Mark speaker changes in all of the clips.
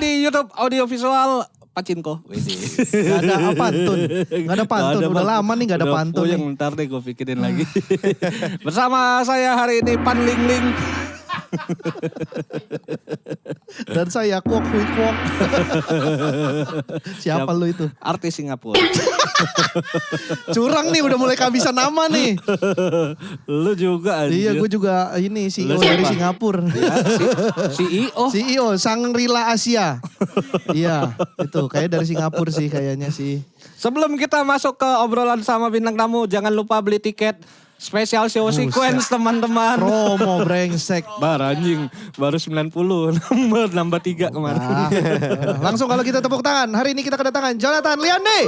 Speaker 1: di YouTube audiovisual Pacinko.
Speaker 2: Gak ada pantun. Gak ada pantun. Udah lama nih gak ada pantun.
Speaker 1: Yang ntar deh gue pikirin lagi. Bersama saya hari ini Pan Ling Ling.
Speaker 2: Dan saya Kwok Hui Kwok. Siapa lu itu?
Speaker 1: Artis Singapura.
Speaker 2: Curang nih udah mulai kehabisan nama nih.
Speaker 1: Lu juga anjir.
Speaker 2: Iya gue juga ini CEO
Speaker 1: Lu
Speaker 2: dari
Speaker 1: siapa?
Speaker 2: Singapura.
Speaker 1: Ya, CEO.
Speaker 2: CEO Shangri-La Asia. Iya itu kayak dari Singapura sih kayaknya sih.
Speaker 1: Sebelum kita masuk ke obrolan sama bintang tamu, jangan lupa beli tiket spesial show sequence teman-teman.
Speaker 2: Promo brengsek.
Speaker 1: Bar anjing, baru 90, nambah 3 kemarin.
Speaker 2: Nah, langsung kalau kita tepuk tangan. Hari ini kita kedatangan Jonathan Liande.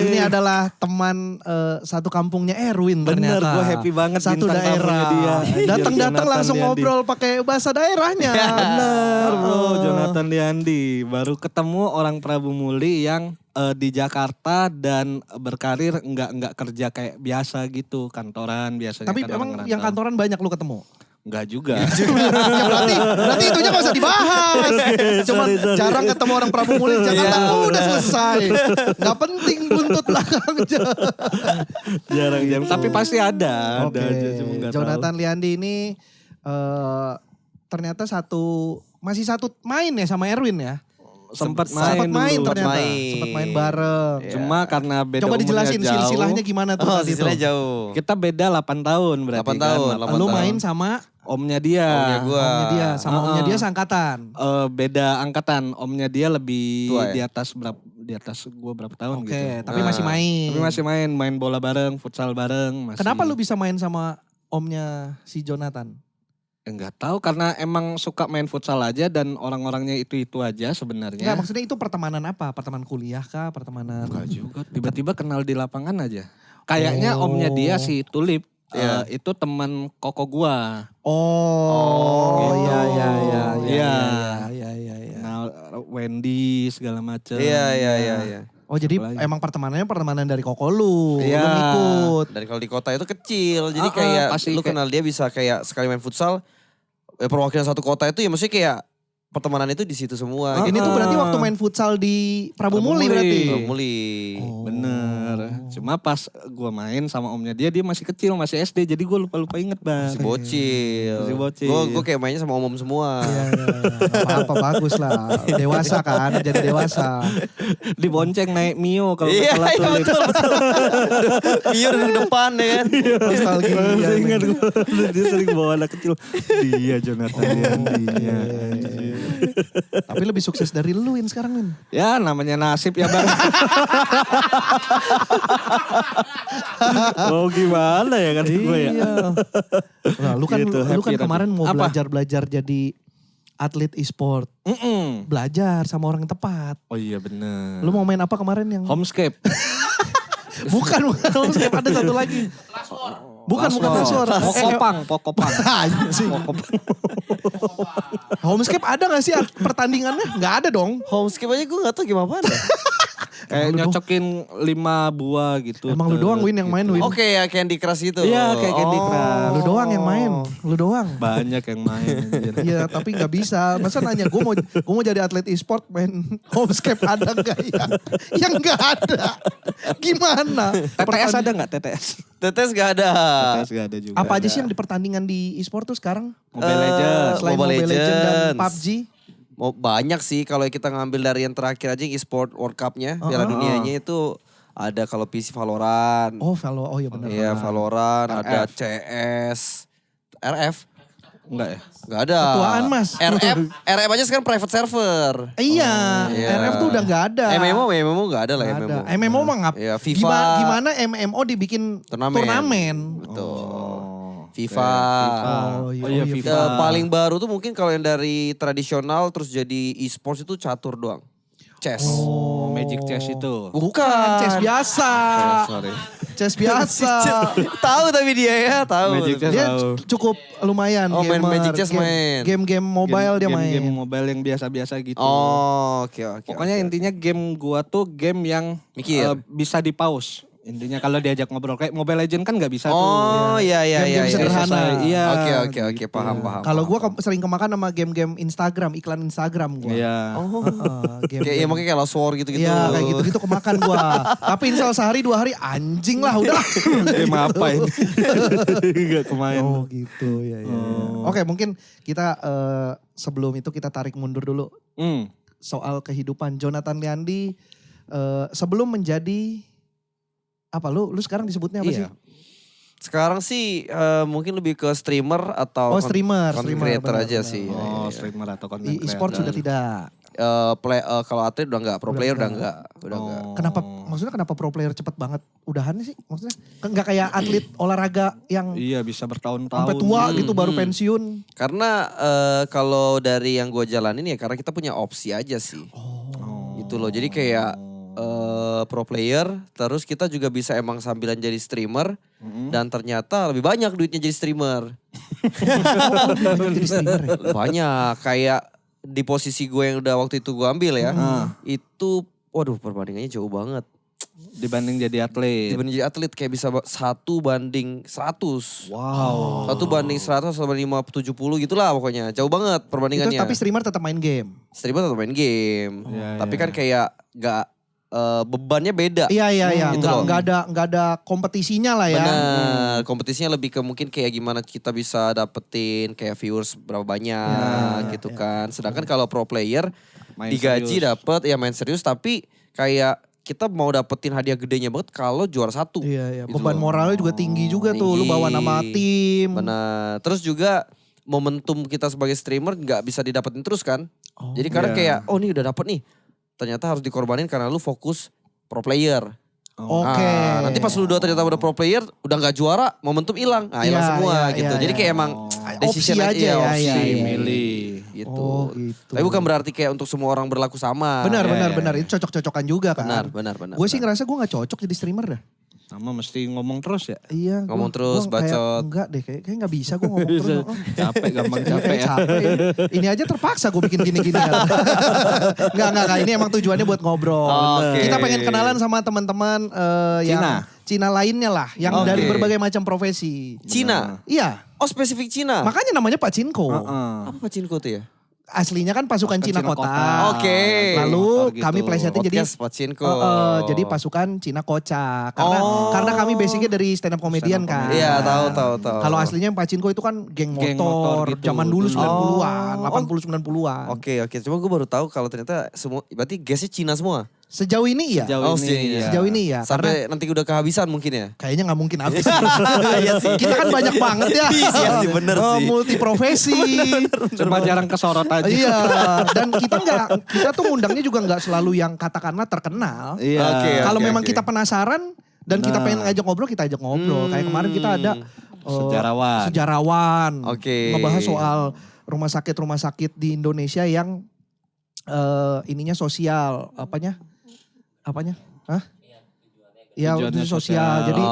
Speaker 2: Ini adalah teman satu kampungnya Erwin
Speaker 1: Bener,
Speaker 2: ternyata.
Speaker 1: gue happy banget
Speaker 2: Satu
Speaker 1: bintang tamunya
Speaker 2: daerah.
Speaker 1: dia.
Speaker 2: Datang-datang
Speaker 1: Jonathan
Speaker 2: langsung
Speaker 1: Liandi.
Speaker 2: ngobrol pakai bahasa daerahnya.
Speaker 1: Bener bro, Jonathan Liandi. Baru ketemu orang Prabu Muli yang di Jakarta dan berkarir nggak kerja kayak biasa gitu, kantoran biasanya.
Speaker 2: Tapi
Speaker 1: kan
Speaker 2: emang
Speaker 1: orang
Speaker 2: yang
Speaker 1: ngerantau.
Speaker 2: kantoran banyak lu ketemu?
Speaker 1: Enggak juga.
Speaker 2: Ya berarti itunya gak usah dibahas. Cuman
Speaker 1: Sorry.
Speaker 2: jarang ketemu orang Prabu Muli di Jakarta. Udah selesai. Gak penting buntut belakangnya.
Speaker 1: Jarang. Tapi pasti ada
Speaker 2: Oke,
Speaker 1: aja. Cuma nggak tahu.
Speaker 2: Jonathan Liandi ini ternyata masih satu main ya sama Erwin ya?
Speaker 1: Sempat
Speaker 2: Sempat main
Speaker 1: dulu.
Speaker 2: ternyata.
Speaker 3: main.
Speaker 2: Sempat main bareng.
Speaker 1: Cuma karena beda
Speaker 2: Coba
Speaker 1: umurnya
Speaker 2: dijelasin
Speaker 1: jauh,
Speaker 2: silsilahnya gimana tuh
Speaker 3: Oh,
Speaker 2: tadi tuh.
Speaker 3: silsilahnya jauh.
Speaker 1: Kita beda 8 tahun berarti
Speaker 3: 8 tahun,
Speaker 1: kan.
Speaker 3: 8
Speaker 2: Lu
Speaker 3: tahun.
Speaker 2: main sama
Speaker 1: Omnya dia.
Speaker 3: Omnya gua.
Speaker 2: omnya dia. Sama omnya dia seangkatan.
Speaker 1: Beda angkatan. Omnya dia lebih
Speaker 3: Tua ya?
Speaker 1: di atas gue berapa tahun
Speaker 2: Oke,
Speaker 1: gitu.
Speaker 2: tapi masih main.
Speaker 1: Tapi masih main bola bareng, futsal bareng. Masih.
Speaker 2: Kenapa lu bisa main sama omnya si Jonathan?
Speaker 1: Enggak tahu karena emang suka main futsal aja dan orang-orangnya itu aja sebenarnya.
Speaker 2: Enggak, maksudnya itu pertemanan apa? Pertemanan kuliah kah? Pertemanan...
Speaker 1: Enggak juga. Tiba-tiba kenal di lapangan aja. Kayaknya
Speaker 2: Oh.
Speaker 1: omnya dia si Tulip.
Speaker 3: Iya.
Speaker 1: Itu teman koko gua.
Speaker 2: Oh,
Speaker 1: gitu.
Speaker 2: iya.
Speaker 1: Iya.
Speaker 2: Iya.
Speaker 1: Kenal Wendy segala macem.
Speaker 3: Iya.
Speaker 2: Oh jadi
Speaker 1: Apalagi?
Speaker 2: emang pertemanan dari koko lu.
Speaker 1: Iya.
Speaker 2: Lu ngikut.
Speaker 3: Dan kalau di kota itu kecil, jadi
Speaker 1: Ah,
Speaker 3: kayak
Speaker 1: pasti
Speaker 3: lu kenal dia bisa kayak sekali main futsal, perwakilan satu kota itu ya maksudnya kayak pertemanan itu di situ semua.
Speaker 2: Ini tuh berarti waktu main futsal di Prabu Muli berarti.
Speaker 3: Belum muli.
Speaker 2: Oh.
Speaker 1: Bener. Cuma pas gua main sama omnya dia masih kecil, masih SD. Jadi gua lupa inget bang.
Speaker 3: Masih bocil.
Speaker 1: Masih bocil.
Speaker 3: Gue kayak mainnya sama om-om semua.
Speaker 2: Iya. Gak apa-apa, bagus lah. Dewasa kan, jadi dewasa.
Speaker 1: Dibonceng naik Mio kalau
Speaker 3: Iya,
Speaker 1: salah
Speaker 3: iya,
Speaker 1: Tulip.
Speaker 3: betul. Mio duduk depan ya kan.
Speaker 2: Nostalgia.
Speaker 1: Masih ingat gua. Dia sering bawa anak kecil. Dia Jonathan Liandinya.
Speaker 2: Tapi lebih sukses dari lu Win sekarang Win.
Speaker 1: Ya namanya nasib ya bang. Mau gimana ya kan gue ya.
Speaker 2: Iya. Nah, lu kan
Speaker 1: Gitu,
Speaker 2: lu kan
Speaker 1: happy
Speaker 2: kemarin mau
Speaker 1: Apa?
Speaker 2: belajar jadi atlet e-sport. Belajar sama orang yang tepat.
Speaker 1: Oh iya bener.
Speaker 2: Lu mau main apa kemarin yang
Speaker 1: Homescape.
Speaker 2: Bukan Homescape, ada satu lagi. Bukan Password.
Speaker 1: Pokopang.
Speaker 2: Anjing. Homescape ada gak sih pertandingannya? Gak ada dong.
Speaker 3: Homescape aja gue gak tau gimana.
Speaker 1: Kayak nyocokin 5 buah gitu.
Speaker 2: Emang lu doang Win yang main Win.
Speaker 3: Oke ya Candy Crush itu.
Speaker 1: Iya, kayak Candy Crush.
Speaker 2: Lu doang yang main. Lu doang.
Speaker 1: Banyak yang main. anjir.
Speaker 2: Iya tapi gak bisa. Masa nanya gue mau jadi atlet e-sport main Homescape ada gak ya? Yang gak ada. Gimana?
Speaker 1: TTS ada gak TTS?
Speaker 3: Tetes gak ada.
Speaker 1: TTS gak ada juga.
Speaker 2: Apa aja sih yang di pertandingan di e-sport tuh sekarang?
Speaker 1: Mobile Legends.
Speaker 2: Selain Mobile Legends dan
Speaker 3: Legends.
Speaker 2: PUBG?
Speaker 3: Mau banyak sih kalau kita ngambil dari yang terakhir aja e-sport World Cup-nya, Piala Dunianya itu ada kalau PC Valorant.
Speaker 2: Oh iya benar.
Speaker 3: Iya Valorant, ada CS, RF.
Speaker 1: Enggak ya?
Speaker 3: Gak ada.
Speaker 2: Ketuaan, Mas.
Speaker 3: RF aja sekarang private server.
Speaker 2: Iya,
Speaker 3: Iya.
Speaker 2: RF tuh udah gak ada.
Speaker 3: MMO gak ada lah
Speaker 2: Nggak
Speaker 3: MMO.
Speaker 2: ada. MMO mah ngap.
Speaker 3: Iya, FIFA.
Speaker 2: Gimana MMO dibikin turnamen?
Speaker 3: Betul.
Speaker 1: Oh,
Speaker 3: FIFA.
Speaker 2: Oh iya,
Speaker 1: Oh iya,
Speaker 2: iya,
Speaker 1: FIFA.
Speaker 3: Paling baru tuh mungkin kalau yang dari tradisional terus jadi e-sports itu catur doang. Chess.
Speaker 1: Oh, Magic Chess itu.
Speaker 2: Bukan, chess biasa.
Speaker 1: Sorry.
Speaker 2: Chess biasa.
Speaker 3: Tahu tapi dia ya, tahu.
Speaker 1: Magic Chess.
Speaker 2: Dia
Speaker 1: Tahu.
Speaker 2: cukup lumayan
Speaker 3: Oh, main
Speaker 2: gamer.
Speaker 3: Magic Chess main.
Speaker 2: Game-game mobile dia main.
Speaker 1: Game mobile yang biasa-biasa gitu.
Speaker 3: Oh, oke.
Speaker 1: Pokoknya intinya game gua tuh game yang
Speaker 3: Mikir.
Speaker 1: bisa di pause. Intinya kalau diajak ngobrol kayak Mobile Legend kan nggak bisa tuh.
Speaker 3: Oh iya
Speaker 2: Game-game sederhana.
Speaker 1: Iya.
Speaker 3: Oke, paham.
Speaker 2: Kalau gue sering kemakan sama game-game Instagram, iklan Instagram gue.
Speaker 1: Iya.
Speaker 3: Oh.
Speaker 2: Game.
Speaker 3: Kayak mungkin kayak Lost War gitu-gitu.
Speaker 2: Iya kayak gitu-gitu kemakan gue. Tapi install sehari 2 hari anjing lah udah.
Speaker 1: Apa ini? Gak kemain.
Speaker 2: Oh gitu ya. Oke mungkin kita sebelum itu kita tarik mundur dulu. Soal kehidupan Jonathan Liandi sebelum menjadi apa lu sekarang disebutnya apa
Speaker 1: Iya.
Speaker 2: sih?
Speaker 3: Sekarang sih mungkin lebih ke streamer atau
Speaker 2: streamer,
Speaker 3: content
Speaker 2: streamer,
Speaker 3: creator aja
Speaker 2: benar.
Speaker 3: sih.
Speaker 1: Oh, streamer atau content creator.
Speaker 2: E-sport sudah tidak.
Speaker 3: Kalau atlet udah enggak, pro player udah enggak.
Speaker 2: Kenapa maksudnya pro player cepet banget udahan sih? Maksudnya enggak kayak atlet olahraga yang
Speaker 1: Iya bisa bertahun-tahun.
Speaker 2: sampai tua gitu baru pensiun.
Speaker 3: Karena kalau dari yang gue jalanin ya karena kita punya opsi aja sih. Gitu loh. Jadi kayak pro player, terus kita juga bisa emang sambilan jadi streamer dan ternyata lebih banyak duitnya jadi streamer.
Speaker 2: Jadi streamer ya?
Speaker 3: Banyak kayak di posisi gue yang udah waktu itu gue ambil ya. Itu waduh perbandingannya jauh banget.
Speaker 1: Dibanding jadi atlet.
Speaker 3: Dibanding jadi atlet kayak bisa 1:100.
Speaker 1: Wow.
Speaker 3: 1:100 atau 70 gitulah pokoknya. Jauh banget perbandingannya.
Speaker 2: Itu tapi streamer tetap main game.
Speaker 3: Streamer tetap main game.
Speaker 1: Iya,
Speaker 3: Tapi
Speaker 1: iya.
Speaker 3: kan kayak gak bebannya beda.
Speaker 2: Iya.
Speaker 3: Gitu loh.
Speaker 2: Nggak ada kompetisinya lah ya.
Speaker 3: Benar, kompetisinya lebih ke mungkin kayak gimana kita bisa dapetin kayak viewers berapa banyak gitu kan. Sedangkan kalau pro player
Speaker 1: Main
Speaker 3: digaji
Speaker 1: serius.
Speaker 3: dapet ya main serius tapi kayak kita mau dapetin hadiah gedenya banget kalau juara 1.
Speaker 2: Iya.
Speaker 3: Gitu
Speaker 2: Beban
Speaker 3: loh.
Speaker 2: moralnya juga tinggi juga tuh. Lu
Speaker 3: Tinggi.
Speaker 2: bawa nama tim.
Speaker 3: Benar. Terus juga momentum kita sebagai streamer nggak bisa didapetin terus kan. Jadi kadang
Speaker 1: Iya.
Speaker 3: kayak nih udah dapet nih. Ternyata harus dikorbanin karena lu fokus pro player.
Speaker 2: Oke.
Speaker 3: Nanti pas lu ternyata udah pro player, udah nggak juara, momentum hilang. Hilang
Speaker 2: Iya,
Speaker 3: semua
Speaker 2: iya,
Speaker 3: gitu.
Speaker 2: iya,
Speaker 3: Jadi
Speaker 2: iya.
Speaker 3: kayak emang
Speaker 2: Opsi
Speaker 3: decision
Speaker 2: aja ya,
Speaker 3: opsi
Speaker 2: iya, iya.
Speaker 1: Milih.
Speaker 3: Gitu.
Speaker 2: Oh gitu.
Speaker 3: Tapi bukan berarti kayak untuk semua orang berlaku sama.
Speaker 2: Benar.
Speaker 1: Iya, iya.
Speaker 2: Itu cocok-cocokan juga kan.
Speaker 3: Benar.
Speaker 2: Gue sih ngerasa gue gak cocok jadi streamer dah.
Speaker 1: Sama mesti ngomong terus ya.
Speaker 2: Iya.
Speaker 3: Ngomong terus, bacot.
Speaker 2: Enggak deh, kayak gak bisa gue ngomong terus.
Speaker 1: Capek, gampang capek ya.
Speaker 2: Capek. Ini aja terpaksa gue bikin gini-gini. Enggak. Ini emang tujuannya buat ngobrol.
Speaker 3: Oke.
Speaker 2: Kita pengen kenalan sama teman-teman yang Cina lainnya lah. Yang
Speaker 3: Oke.
Speaker 2: dari berbagai macam profesi.
Speaker 3: Cina.
Speaker 2: Iya.
Speaker 3: Oh spesifik Cina.
Speaker 2: Makanya namanya Pak Cinko.
Speaker 3: Apa Pak Cinko tuh ya?
Speaker 2: Aslinya kan pasukan Cina
Speaker 1: Cina
Speaker 2: Kota.
Speaker 1: Kota.
Speaker 3: Oke.
Speaker 2: Lalu
Speaker 1: Motor gitu.
Speaker 2: kami plesetin jadi
Speaker 3: Podcast Pak Cinko.
Speaker 2: jadi pasukan Cina Kocak. Karena kami basicnya dari stand up comedian kan.
Speaker 3: Iya tahu.
Speaker 2: Kalau aslinya Pak Cinko itu kan geng
Speaker 1: Geng
Speaker 2: motor,
Speaker 1: motor gitu.
Speaker 2: zaman dulu 90-an,
Speaker 3: Oh.
Speaker 2: 80-90-an.
Speaker 3: Oke. Cuma gue baru tahu kalau ternyata semua, berarti guysnya Cina semua.
Speaker 2: Sejauh ini iya.
Speaker 1: Sejauh ini, iya.
Speaker 2: Sejauh ini ya.
Speaker 3: Sampai nanti udah kehabisan mungkin ya.
Speaker 2: Kayaknya nggak mungkin habis sih.
Speaker 3: Iya sih.
Speaker 2: Kita kan banyak banget ya.
Speaker 3: Iya sih, bener sih.
Speaker 2: Multi profesi.
Speaker 1: Cuma jarang kesorot aja.
Speaker 2: Iya. Dan kita tuh ngundangnya juga nggak selalu yang katakanlah terkenal.
Speaker 1: Iya.
Speaker 3: Oke.
Speaker 2: Kalau memang kita penasaran dan kita pengen ngajak ngobrol, kita ajak ngobrol. Kayak kemarin kita ada sejarawan.
Speaker 3: Oke.
Speaker 2: Ngebahas soal rumah sakit di Indonesia yang ininya sosial, apanya? Hah? Ya,
Speaker 1: Tujuannya
Speaker 2: itu sosial. Jadi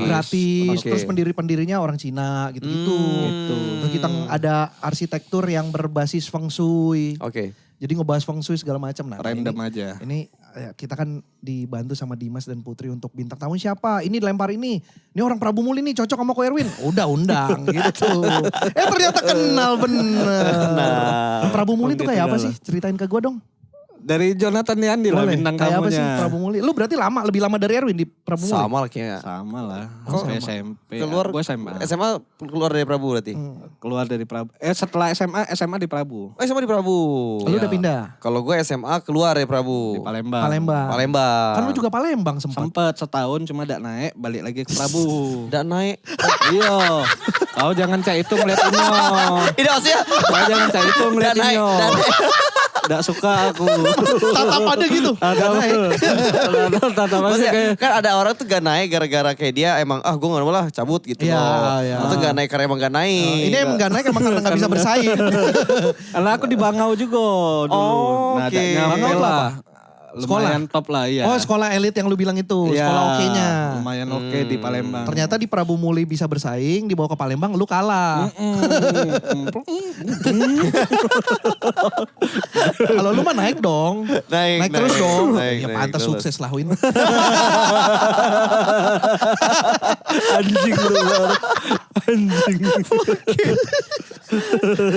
Speaker 2: gratis.
Speaker 3: Oke.
Speaker 2: Terus pendiri-pendirinya orang Cina gitu-gitu. Terus kita ada arsitektur yang berbasis feng shui.
Speaker 3: Oke.
Speaker 2: Jadi ngebahas feng shui segala macam. Nah,
Speaker 1: Random aja.
Speaker 2: Ini kita kan dibantu sama Dimas dan Putri untuk bintang tamu siapa. Ini dilempar ini. Ini orang Prabu Muli nih cocok sama Ko Erwin. Udah undang gitu. Ternyata kenal bener. Prabu Muli tuh kayak apa sih? Ceritain ke gue dong.
Speaker 1: Dari Jonathan Liandi lah bintang
Speaker 2: Kayak apa
Speaker 1: tamunya.
Speaker 2: sih Prabu Muli? Lu berarti lebih lama dari Erwin di Prabu Muli?
Speaker 3: Sama lah kayaknya.
Speaker 1: Sama lah.
Speaker 3: Kok
Speaker 1: SMP.
Speaker 3: Keluar
Speaker 1: Gue SMA.
Speaker 3: SMA keluar dari Prabu berarti.
Speaker 1: Keluar dari Prabu. Setelah SMA di Prabu.
Speaker 3: SMA di Prabu.
Speaker 2: Lu udah pindah?
Speaker 3: Kalau gue SMA keluar dari Prabu.
Speaker 1: Di Palembang.
Speaker 3: Palembang.
Speaker 2: Kan lu juga Palembang sempat.
Speaker 1: Sempet setahun cuma gak naik, balik lagi ke Prabu.
Speaker 3: Dan naik.
Speaker 1: Iya. Kau jangan cak itu ngeliat Inyo.
Speaker 3: Ini maksudnya.
Speaker 1: Kau jangan cak itu ngeliat
Speaker 3: Dan naik.
Speaker 1: Inyo.
Speaker 3: Dan naik.
Speaker 1: Gak suka aku.
Speaker 2: Tatapannya gitu.
Speaker 1: Ada tatapannya
Speaker 3: Maksudnya,
Speaker 1: kayak.
Speaker 3: kan ada orang tuh gak naik gara-gara kayak dia emang gue gak mau lah cabut gitu
Speaker 2: Iya,
Speaker 3: loh.
Speaker 2: iya.
Speaker 3: Atau gak naik karena emang gak naik.
Speaker 2: Ini emang gak naik emang karena gak bisa bersaing.
Speaker 1: Karena aku di Bangau juga dulu.
Speaker 3: Oh,
Speaker 1: Nah,
Speaker 3: oke.
Speaker 1: nyampe
Speaker 2: Bangau tuh
Speaker 1: lah. lumayan top lah ya.
Speaker 2: Oh sekolah elit yang lu bilang itu,
Speaker 1: Iya,
Speaker 2: sekolah oke-nya.
Speaker 1: lumayan oke di Palembang.
Speaker 2: Ternyata di Prabu Muli bisa bersaing, dibawa ke Palembang lu kalah. Kalau lu mah naik dong. Naik terus dong. Ya pantas
Speaker 3: terus.
Speaker 2: sukses lah Win.
Speaker 1: Anjing lu. Anjing.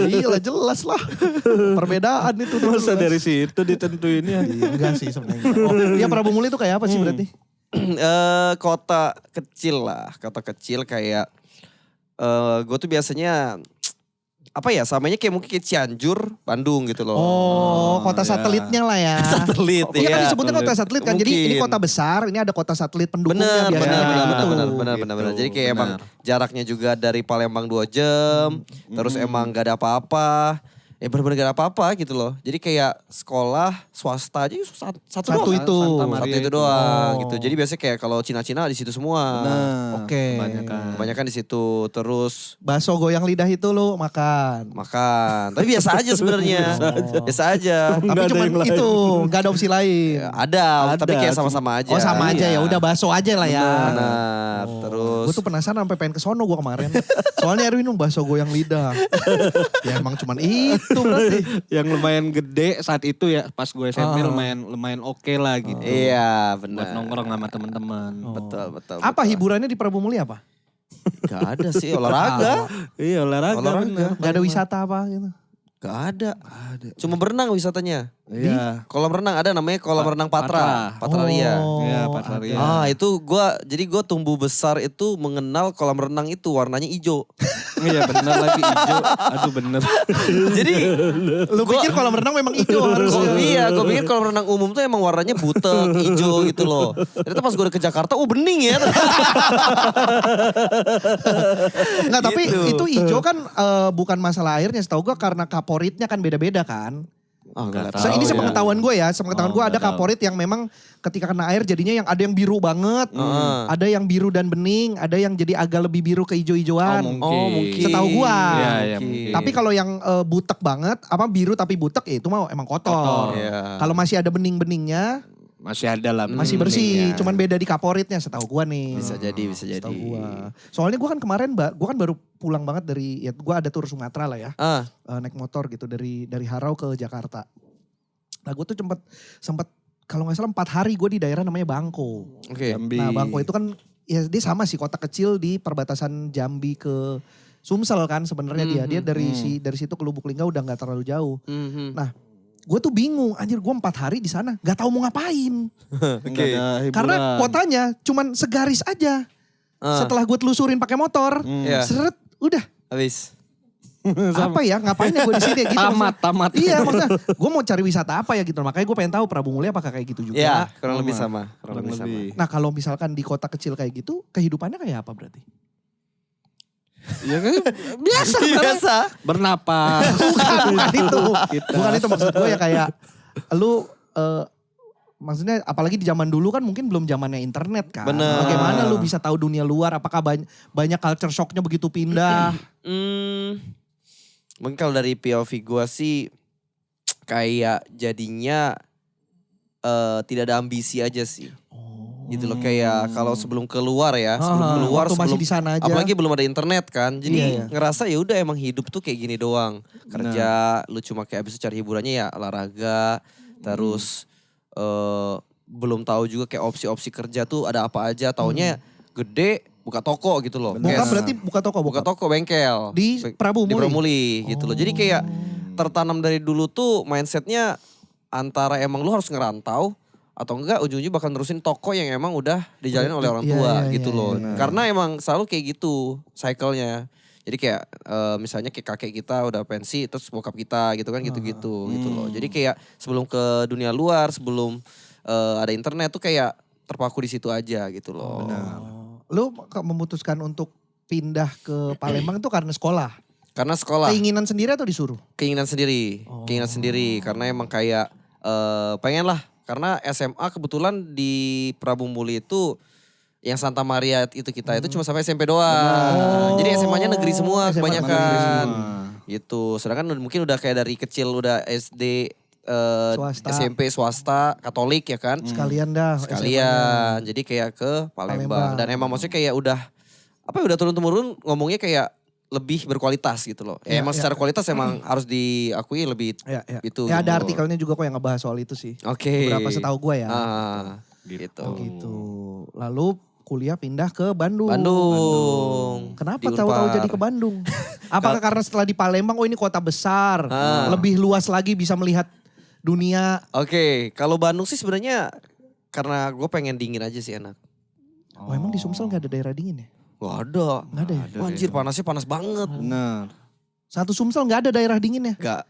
Speaker 2: Iya jelas lah. Perbedaan itu.
Speaker 1: Masa
Speaker 2: jelas.
Speaker 1: dari situ ditentuin ya.
Speaker 2: Enggak sih sebenarnya. Oh, ya Prabu Muli itu kayak apa sih berarti?
Speaker 3: Kota kecil lah, kota kecil kayak gue tuh biasanya apa ya samanya kayak mungkin kayak Cianjur, Bandung gitu loh.
Speaker 2: Oh, kota
Speaker 1: ya.
Speaker 2: satelitnya lah ya.
Speaker 3: Satelit
Speaker 2: Iya kan
Speaker 3: ya.
Speaker 2: disebutnya kota satelit kan. Jadi ini
Speaker 3: Mungkin.
Speaker 2: kota besar, ini ada kota satelit pendukungnya
Speaker 3: Benar,
Speaker 2: biasanya.
Speaker 3: benar. Jadi kayak emang jaraknya juga dari Palembang 2 jam, terus emang gak ada apa-apa. Ya benar-benar gak ada apa-apa gitu loh. Jadi kayak sekolah swasta aja satu
Speaker 2: Satu
Speaker 3: doang.
Speaker 2: itu.
Speaker 1: Santa
Speaker 3: Satu
Speaker 1: Maria
Speaker 3: itu
Speaker 1: itu.
Speaker 3: doang
Speaker 2: Oh.
Speaker 3: gitu. Jadi biasanya kayak kalau Cina-Cina di situ semua.
Speaker 1: Nah,
Speaker 2: Oke.
Speaker 3: Kebanyakan di situ. Terus
Speaker 2: Bakso goyang lidah itu lu makan.
Speaker 3: makan. Tapi biasa aja sebenarnya. Biasa aja.
Speaker 2: Tapi
Speaker 1: Nggak ada
Speaker 2: cuman
Speaker 1: yang lain.
Speaker 2: itu, nggak ada opsi lain.
Speaker 3: Ya, ada, tapi kayak sama-sama aja.
Speaker 2: Oh sama aja ya,
Speaker 3: Iya.
Speaker 2: udah bakso aja lah ya.
Speaker 3: Benar. Terus
Speaker 2: Gue tuh penasaran sampai pengen ke sono gue kemarin. Soalnya Erwin bakso goyang lidah. Ya emang cuman itu berarti.
Speaker 1: yang lumayan gede saat itu ya pas gue SMP lumayan oke lah gitu.
Speaker 3: iya,
Speaker 1: Buat
Speaker 3: benar.
Speaker 1: nongkrong sama teman-teman.
Speaker 3: Betul.
Speaker 2: Apa hiburannya di Prabu Muli apa?
Speaker 3: Gak ada sih olahraga.
Speaker 1: Iya olahraga.
Speaker 3: Olahraga.
Speaker 2: Gak ada wisata apa gitu?
Speaker 3: Gak ada. Cuma berenang wisatanya.
Speaker 1: Iya.
Speaker 3: Kolam renang ada namanya kolam renang Patra. Patraria.
Speaker 1: Iya,
Speaker 2: Oh,
Speaker 1: Patraria.
Speaker 3: Itu jadi gue tumbuh besar itu mengenal kolam renang itu warnanya hijau.
Speaker 1: Iya bener lagi hijau. Aduh bener.
Speaker 3: Jadi
Speaker 2: Lu pikir kolam renang memang hijau harus.
Speaker 3: gue pikir kolam renang umum tuh emang warnanya butek, hijau gitu loh. Ternyata pas gue udah ke Jakarta, bening ya.
Speaker 2: Enggak, tapi
Speaker 3: Gitu.
Speaker 2: itu hijau kan bukan masalah airnya. Setahu gue karena kaporitnya kan beda-beda kan.
Speaker 1: Nggak
Speaker 2: So, ini
Speaker 1: tahu ya.
Speaker 2: sepengetahuan gue ya, sepengetahuan gue ada
Speaker 1: nggak tahu.
Speaker 2: kaporit yang memang ketika kena air jadinya yang ada yang biru banget, ada yang biru dan bening, ada yang jadi agak lebih biru ke hijau-hijauan.
Speaker 3: mungkin.
Speaker 2: Setahu gua.
Speaker 1: Iya, iya,
Speaker 3: Mungkin.
Speaker 2: Tapi kalau yang butek banget, apa biru tapi butek ya itu mah emang kotor.
Speaker 1: Kotor.
Speaker 3: Iya.
Speaker 2: Kalau masih ada bening-beningnya
Speaker 1: Masih ada lah.
Speaker 2: masih
Speaker 1: bening
Speaker 2: bersih,
Speaker 1: ya.
Speaker 2: cuman beda di kaporitnya setahu gua nih.
Speaker 3: Bisa jadi.
Speaker 2: Setahu gua. Soalnya gua kan kemarin gua kan baru pulang banget dari ya gua ada tur Sumatera lah ya. Naik motor gitu dari Harau ke Jakarta. Nah gue tuh sempat kalau nggak salah 4 hari gue di daerah namanya Bangko.
Speaker 3: Oke.
Speaker 1: Jambi.
Speaker 2: Nah Bangko itu kan ya dia sama sih kota kecil di perbatasan Jambi ke Sumsel kan sebenarnya dia dari situ ke Lubuk Linggau udah nggak terlalu jauh. Nah gue tuh bingung anjir gue 4 hari di sana nggak tahu mau ngapain.
Speaker 1: Nggak ada hiburan.
Speaker 2: Karena kotanya cuman segaris aja. Setelah gue telusurin pakai motor,
Speaker 3: Iya.
Speaker 2: seret udah.
Speaker 3: Habis.
Speaker 2: Apa ya ngapain ya gue di sini gitu.
Speaker 1: Tamat.
Speaker 2: Iya maksudnya gue mau cari wisata apa ya gitu. Makanya gue pengen tahu Prabu Muli apakah kayak gitu juga.
Speaker 3: Iya, kurang lebih sama. Kurang lebih sama.
Speaker 2: Nah kalau misalkan di kota kecil kayak gitu kehidupannya kayak apa berarti?
Speaker 1: Ya kan biasa.
Speaker 3: Biasa.
Speaker 1: Bernapas.
Speaker 2: bukan itu.
Speaker 1: Kita.
Speaker 2: Bukan itu maksud gue ya kayak lu maksudnya apalagi di zaman dulu kan mungkin belum zamannya internet kan.
Speaker 3: Bener.
Speaker 2: Bagaimana lu bisa tahu dunia luar? Apakah banyak culture shocknya begitu pindah?
Speaker 3: Mungkin kalau dari POV gue sih kayak jadinya tidak ada ambisi aja sih. Gitu loh kayak kalau sebelum keluar ya, sebelum keluar
Speaker 2: waktu masih di sana aja.
Speaker 3: apalagi belum ada internet kan. Jadi
Speaker 2: Iya.
Speaker 3: ngerasa ya udah emang hidup tuh kayak gini doang. Kerja lu cuma kayak abis itu cari hiburannya ya olahraga, terus belum tahu juga kayak opsi-opsi kerja tuh ada apa aja. Taunya gede buka toko gitu loh.
Speaker 2: Buka
Speaker 3: Kayak
Speaker 2: berarti buka toko
Speaker 3: buka toko bengkel
Speaker 2: Di Prabu
Speaker 3: di
Speaker 2: Muli?
Speaker 3: Pramuli gitu loh. Jadi kayak tertanam dari dulu tuh mindsetnya antara emang lu harus ngerantau atau enggak ujung-ujungnya bakal nerusin toko yang emang udah dijalanin oleh orang
Speaker 2: Iya,
Speaker 3: tua
Speaker 2: iya,
Speaker 3: gitu
Speaker 2: iya,
Speaker 3: loh.
Speaker 2: benar.
Speaker 3: Karena emang selalu kayak gitu cycle-nya. Jadi kayak misalnya kayak kakek kita udah pensi terus bokap kita gitu kan gitu-gitu gitu loh. Jadi kayak sebelum ke dunia luar, sebelum ada internet tuh kayak terpaku di situ aja gitu loh.
Speaker 2: Lu memutuskan untuk pindah ke Palembang itu karena sekolah?
Speaker 3: Karena sekolah
Speaker 2: Keinginan sendiri atau disuruh?
Speaker 3: keinginan sendiri karena emang kayak pengen lah karena SMA kebetulan di Prabu Muli itu yang Santa Maria itu kita itu cuma sampai SMP doang. Jadi SMA-nya negeri semua
Speaker 2: SMA
Speaker 3: kebanyakan.
Speaker 2: negeri
Speaker 3: Gitu. Sedangkan mungkin udah kayak dari kecil udah SD
Speaker 2: Swasta.
Speaker 3: SMP swasta Katolik ya kan.
Speaker 2: Sekalian dah. SMA-nya.
Speaker 3: Sekalian. Jadi kayak ke
Speaker 2: Palembang.
Speaker 3: Palembang. Dan emang maksudnya kayak udah udah turun-temurun ngomongnya kayak lebih berkualitas gitu loh.
Speaker 2: Ya,
Speaker 3: Emang
Speaker 2: ya.
Speaker 3: secara kualitas emang harus diakui lebih
Speaker 2: Ya.
Speaker 3: itu.
Speaker 2: Ya ada
Speaker 3: gitu.
Speaker 2: artikelnya juga kok yang ngebahas soal itu sih.
Speaker 3: Oke.
Speaker 2: Berapa setahu gue ya.
Speaker 3: Gitu.
Speaker 2: Oh gitu. Lalu kuliah pindah ke Bandung.
Speaker 3: Bandung.
Speaker 2: Kenapa
Speaker 3: Di
Speaker 2: tahu-tahu
Speaker 3: Unpar.
Speaker 2: jadi ke Bandung? Apakah karena setelah di Palembang, oh ini kota besar, lebih luas lagi bisa melihat dunia.
Speaker 3: Oke, kalau Bandung sih sebenarnya karena gue pengen dingin aja sih enak.
Speaker 2: Oh, emang di Sumsel nggak ada daerah dingin ya?
Speaker 3: Gak ada.
Speaker 2: Nggak ada ya?
Speaker 3: Wah, anjir panasnya panas banget.
Speaker 1: Benar.
Speaker 2: Satu Sumsel nggak ada daerah dingin ya?
Speaker 3: Gak.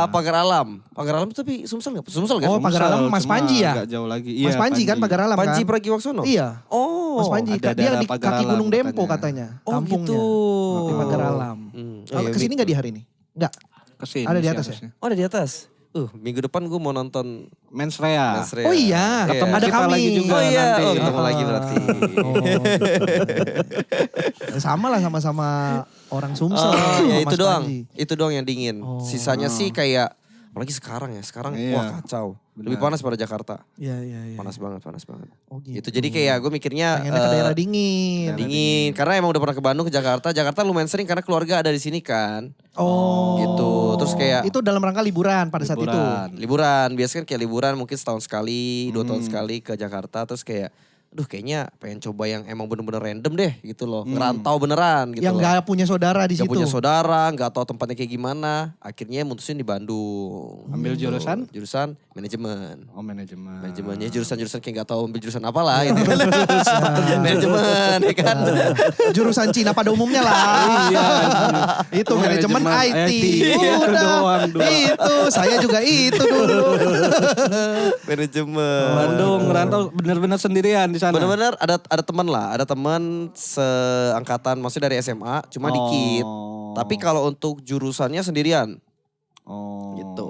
Speaker 3: Pagar Alam. Pagar Alam tapi Sumsel gak? Sumsel gak?
Speaker 2: Oh, Pagar Alam Mas
Speaker 1: Cuma
Speaker 2: Panji ya?
Speaker 1: Gak jauh lagi.
Speaker 2: Mas Panji kan Pagar Alam
Speaker 3: Panji
Speaker 2: kan?
Speaker 3: Pragiwaksono?
Speaker 2: Iya.
Speaker 3: Oh.
Speaker 2: Mas Panji,
Speaker 1: ada
Speaker 2: dia
Speaker 1: daerah
Speaker 2: di
Speaker 1: Pagar
Speaker 2: kaki
Speaker 1: Alam
Speaker 2: Gunung Dempo
Speaker 1: katanya.
Speaker 2: katanya.
Speaker 3: Oh
Speaker 2: Kampungnya.
Speaker 3: gitu.
Speaker 2: Di Pagar Alam. Kalau
Speaker 3: Iya,
Speaker 2: kesini nggak di hari ini? Nggak.
Speaker 1: Kesini
Speaker 2: Ada di
Speaker 1: sih
Speaker 2: atas ya?
Speaker 1: harusnya.
Speaker 3: Oh ada di atas? Minggu depan gue mau nonton
Speaker 1: Mens Rea.
Speaker 3: Mas Rea.
Speaker 2: Oh iya,
Speaker 3: Iya.
Speaker 2: ada
Speaker 1: kita
Speaker 2: kami.
Speaker 1: lagi juga.
Speaker 3: Oh iya,
Speaker 1: nanti.
Speaker 3: ketemu lagi berarti.
Speaker 2: Sama lah sama-sama orang Sumsel.
Speaker 3: Ya
Speaker 2: sama
Speaker 3: itu
Speaker 2: Mas
Speaker 3: doang.
Speaker 2: Panji.
Speaker 3: Itu doang yang dingin. Sisanya sih kayak apalagi sekarang ya. Sekarang
Speaker 1: Iya.
Speaker 3: wah kacau. Lebih panas pada Jakarta.
Speaker 2: Iya, iya, iya.
Speaker 3: Panas banget, panas banget.
Speaker 2: Oh gitu.
Speaker 3: Itu jadi kayak gue mikirnya
Speaker 2: Pengennya ke daerah dingin.
Speaker 3: dingin. Karena emang udah pernah ke Bandung, ke Jakarta. Jakarta lumayan sering karena keluarga ada di sini kan.
Speaker 2: Oh.
Speaker 3: Gitu. Terus kayak
Speaker 2: Itu dalam rangka liburan pada saat itu.
Speaker 3: liburan. Biasanya kan kayak liburan mungkin setahun sekali, 2 tahun sekali ke Jakarta. Terus kayak aduh kayaknya pengen coba yang emang bener-bener random deh gitu loh. Ngerantau beneran gitu
Speaker 2: Yang
Speaker 3: loh.
Speaker 2: nggak punya saudara di
Speaker 3: Gak
Speaker 2: situ.
Speaker 3: punya saudara, gak tahu tempatnya kayak gimana. Akhirnya mutusin di Bandung.
Speaker 1: Ambil jurusan?
Speaker 3: Jurusan manajemen.
Speaker 1: Oh manajemen.
Speaker 3: Manajemennya jurusan-jurusan kayak gak tahu ambil jurusan apa lah gitu kan. Manajemen ya kan.
Speaker 2: Jurusan Cina pada umumnya lah.
Speaker 1: Iya.
Speaker 2: Itu manajemen IT.
Speaker 1: Iya,
Speaker 2: Udah.
Speaker 1: doang.
Speaker 2: Itu saya juga itu dulu.
Speaker 3: Manajemen.
Speaker 1: Bandung ngerantau bener-bener sendirian di sana.
Speaker 3: Bener-bener ada teman lah, ada teman seangkatan maksudnya dari SMA, cuma dikit. Tapi kalau untuk jurusannya sendirian
Speaker 1: Oh.
Speaker 3: gitu.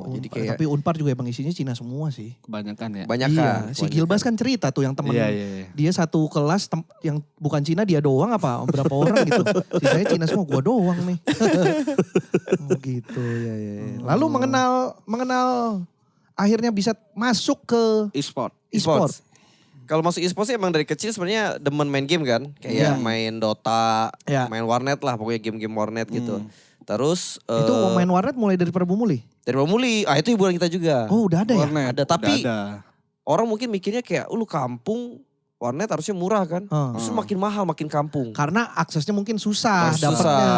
Speaker 3: Jadi
Speaker 2: Unpar,
Speaker 3: kayak
Speaker 2: tapi Unpar juga emang isinya Cina semua sih.
Speaker 1: kebanyakan ya.
Speaker 3: banyak
Speaker 2: Iya,
Speaker 3: kan.
Speaker 2: si Gilbas kan cerita tuh yang temen
Speaker 1: Iya, iya, iya.
Speaker 2: dia satu kelas yang bukan Cina dia doang apa berapa orang gitu. Sisanya Cina semua gua doang nih. Oh gitu ya, ya. Lalu mengenal akhirnya bisa masuk ke
Speaker 1: E-sport.
Speaker 2: e-sport.
Speaker 3: Kalau masuk e-sport sih emang dari kecil sebenarnya demen main game kan. Kayak main Dota,
Speaker 2: Iya.
Speaker 3: main warnet lah pokoknya game-game warnet gitu. Terus
Speaker 2: Itu main warnet mulai dari Prabu Muli.
Speaker 3: dari Pemuli, itu hiburan kita juga.
Speaker 2: Oh udah ada ya?
Speaker 1: Warnet.
Speaker 3: Ada, tapi
Speaker 1: Udah ada.
Speaker 3: orang mungkin mikirnya kayak lu kampung warnet harusnya murah kan. Justru makin mahal makin kampung.
Speaker 2: Karena aksesnya mungkin susah
Speaker 3: Susah.
Speaker 2: dapatnya.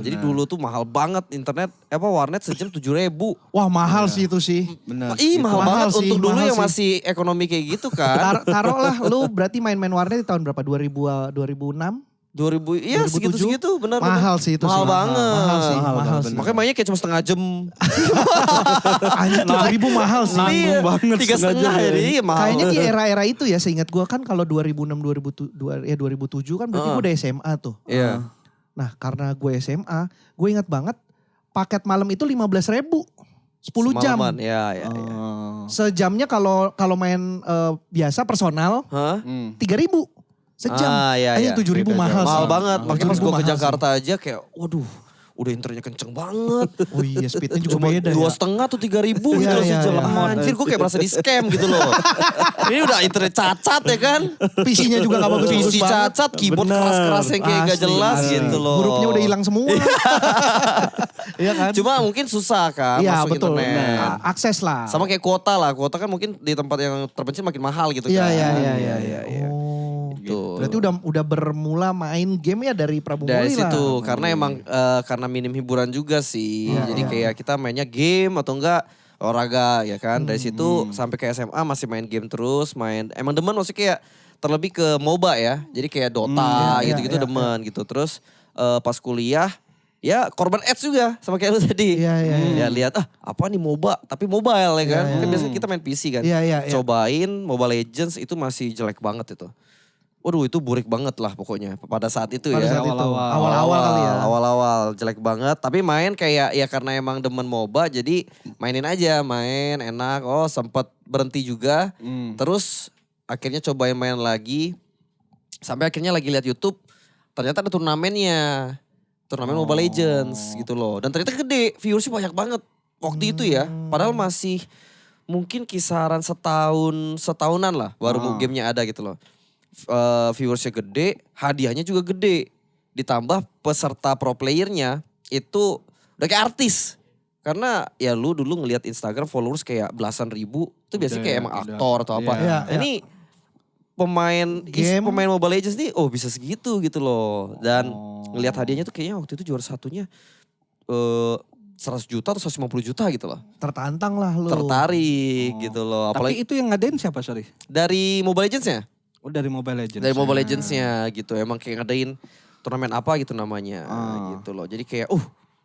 Speaker 3: Jadi dulu tuh mahal banget internet. Warnet sejam 7.000.
Speaker 2: Wah mahal sih itu sih.
Speaker 1: Bener.
Speaker 3: Ih mahal
Speaker 2: Mahal
Speaker 3: banget
Speaker 2: sih,
Speaker 3: untuk dulu
Speaker 2: mahal
Speaker 3: yang
Speaker 2: sih.
Speaker 3: masih ekonomi kayak gitu kan.
Speaker 2: Taruhlah lu berarti main-main warnet di tahun berapa? 2006?
Speaker 3: 2000, iya
Speaker 2: 2007?
Speaker 3: segitu-segitu benar.
Speaker 2: Mahal sih itu
Speaker 3: Mahal
Speaker 2: sih.
Speaker 3: banget.
Speaker 2: Mahal sih,
Speaker 1: Mahal,
Speaker 2: mahal
Speaker 1: bener.
Speaker 2: sih.
Speaker 3: Makanya mainnya kayak cuma setengah jam.
Speaker 2: Anjir 7.000 mahal sih.
Speaker 1: Nanggung banget
Speaker 3: 3,5
Speaker 1: setengah jam.
Speaker 3: jadi iya mahal.
Speaker 2: Kayaknya di era-era itu ya seingat gua kan kalau 2006 2007 kan berarti gua udah SMA tuh.
Speaker 3: Iya.
Speaker 2: Nah, karena gue SMA, gue ingat banget paket malam itu 15.000 10 jam.
Speaker 3: Semalaman, ya.
Speaker 1: Oh.
Speaker 2: Sejamnya kalau main biasa personal
Speaker 3: Hah?
Speaker 2: 3.000 sejam.
Speaker 3: Iya,
Speaker 2: Ayo
Speaker 3: iya.
Speaker 2: 7.000 mahal sih.
Speaker 3: Mahal banget. Makanya pas
Speaker 2: 7.000
Speaker 3: gue ke
Speaker 2: mahal sih.
Speaker 3: Jakarta aja kayak waduh udah internetnya kenceng banget.
Speaker 2: Oh iya speednya juga
Speaker 3: Cuma
Speaker 2: beda
Speaker 3: 2,5
Speaker 2: ya.
Speaker 3: tuh 3.000 gitu
Speaker 2: Iya,
Speaker 3: loh
Speaker 2: iya,
Speaker 3: sejam.
Speaker 2: iya.
Speaker 3: Anjir gue kayak berasa di scam gitu loh. Ini udah internet cacat ya kan.
Speaker 2: PC-nya juga gak bagus-bagus
Speaker 3: PC
Speaker 2: banget.
Speaker 3: cacat, keyboard
Speaker 1: Bener.
Speaker 3: keras-keras yang kayak gak
Speaker 2: Asli,
Speaker 3: jelas
Speaker 2: asli.
Speaker 3: gitu loh.
Speaker 2: Hurufnya udah hilang semua. Iya kan?
Speaker 3: Cuma mungkin susah kan
Speaker 2: Iya
Speaker 3: masuk
Speaker 2: betul.
Speaker 3: internet.
Speaker 2: Akses lah.
Speaker 3: Sama kayak kuota lah. Kuota kan mungkin di tempat yang terpencil makin mahal gitu
Speaker 2: Iya
Speaker 3: kan.
Speaker 2: iya. Oh.
Speaker 3: Gitu.
Speaker 2: Berarti udah bermula main game ya dari Prabu
Speaker 3: Dari
Speaker 2: Muli lah.
Speaker 3: situ karena emang karena minim hiburan juga sih.
Speaker 2: Iya,
Speaker 3: Jadi kayak kita mainnya game atau enggak olahraga ya kan. Dari situ sampai ke SMA masih main game terus, emang demen maksudnya kayak terlebih ke MOBA ya. Jadi kayak Dota
Speaker 2: Iya,
Speaker 3: gitu-gitu
Speaker 2: iya,
Speaker 3: demen gitu. Terus pas kuliah ya korban ads juga sama kayak lu tadi.
Speaker 2: Iya, iya,
Speaker 3: Ya lihat apa nih MOBA tapi mobile ya kan. Kan biasanya kita main PC kan.
Speaker 2: Iya, iya, iya.
Speaker 3: Cobain Mobile Legends itu masih jelek banget itu. Waduh itu burik banget lah pokoknya pada saat itu
Speaker 2: Pada
Speaker 3: ya.
Speaker 2: saat itu.
Speaker 1: Awal-awal.
Speaker 2: Awal-awal kali ya.
Speaker 3: Awal-awal jelek banget. Tapi main kayak ya karena emang demen MOBA jadi mainin aja. Main enak. Oh sempet berhenti juga. Terus akhirnya cobain main lagi. Sampai akhirnya lagi lihat YouTube. Ternyata ada turnamennya. Turnamen Mobile Legends gitu loh. Dan ternyata gede. Viewersnya banyak banget. waktu itu ya. Padahal masih mungkin kisaran setahunan lah baru gamenya ada gitu loh. Viewersnya gede, hadiahnya juga gede. Ditambah peserta pro playernya itu udah kayak artis. Karena ya lu dulu ngelihat Instagram followers kayak belasan ribu. Itu biasanya kayak emang aktor atau apa.
Speaker 2: Iya,
Speaker 3: Nah, ini pemain Mobile Legends nih bisa segitu gitu loh. Dan ngelihat hadiahnya tuh kayaknya waktu itu juara satunya 100 juta atau 150 juta gitu loh.
Speaker 2: Tertantang lah lu.
Speaker 3: Tertarik gitu loh.
Speaker 1: Tapi
Speaker 3: Apalagi
Speaker 1: itu yang ngadain siapa sorry?
Speaker 3: dari Mobile Legends-nya.
Speaker 1: Oh dari Mobile Legends.
Speaker 3: Dari Mobile Legends-nya gitu. Emang kayak ngadain turnamen apa gitu namanya gitu loh. Jadi kayak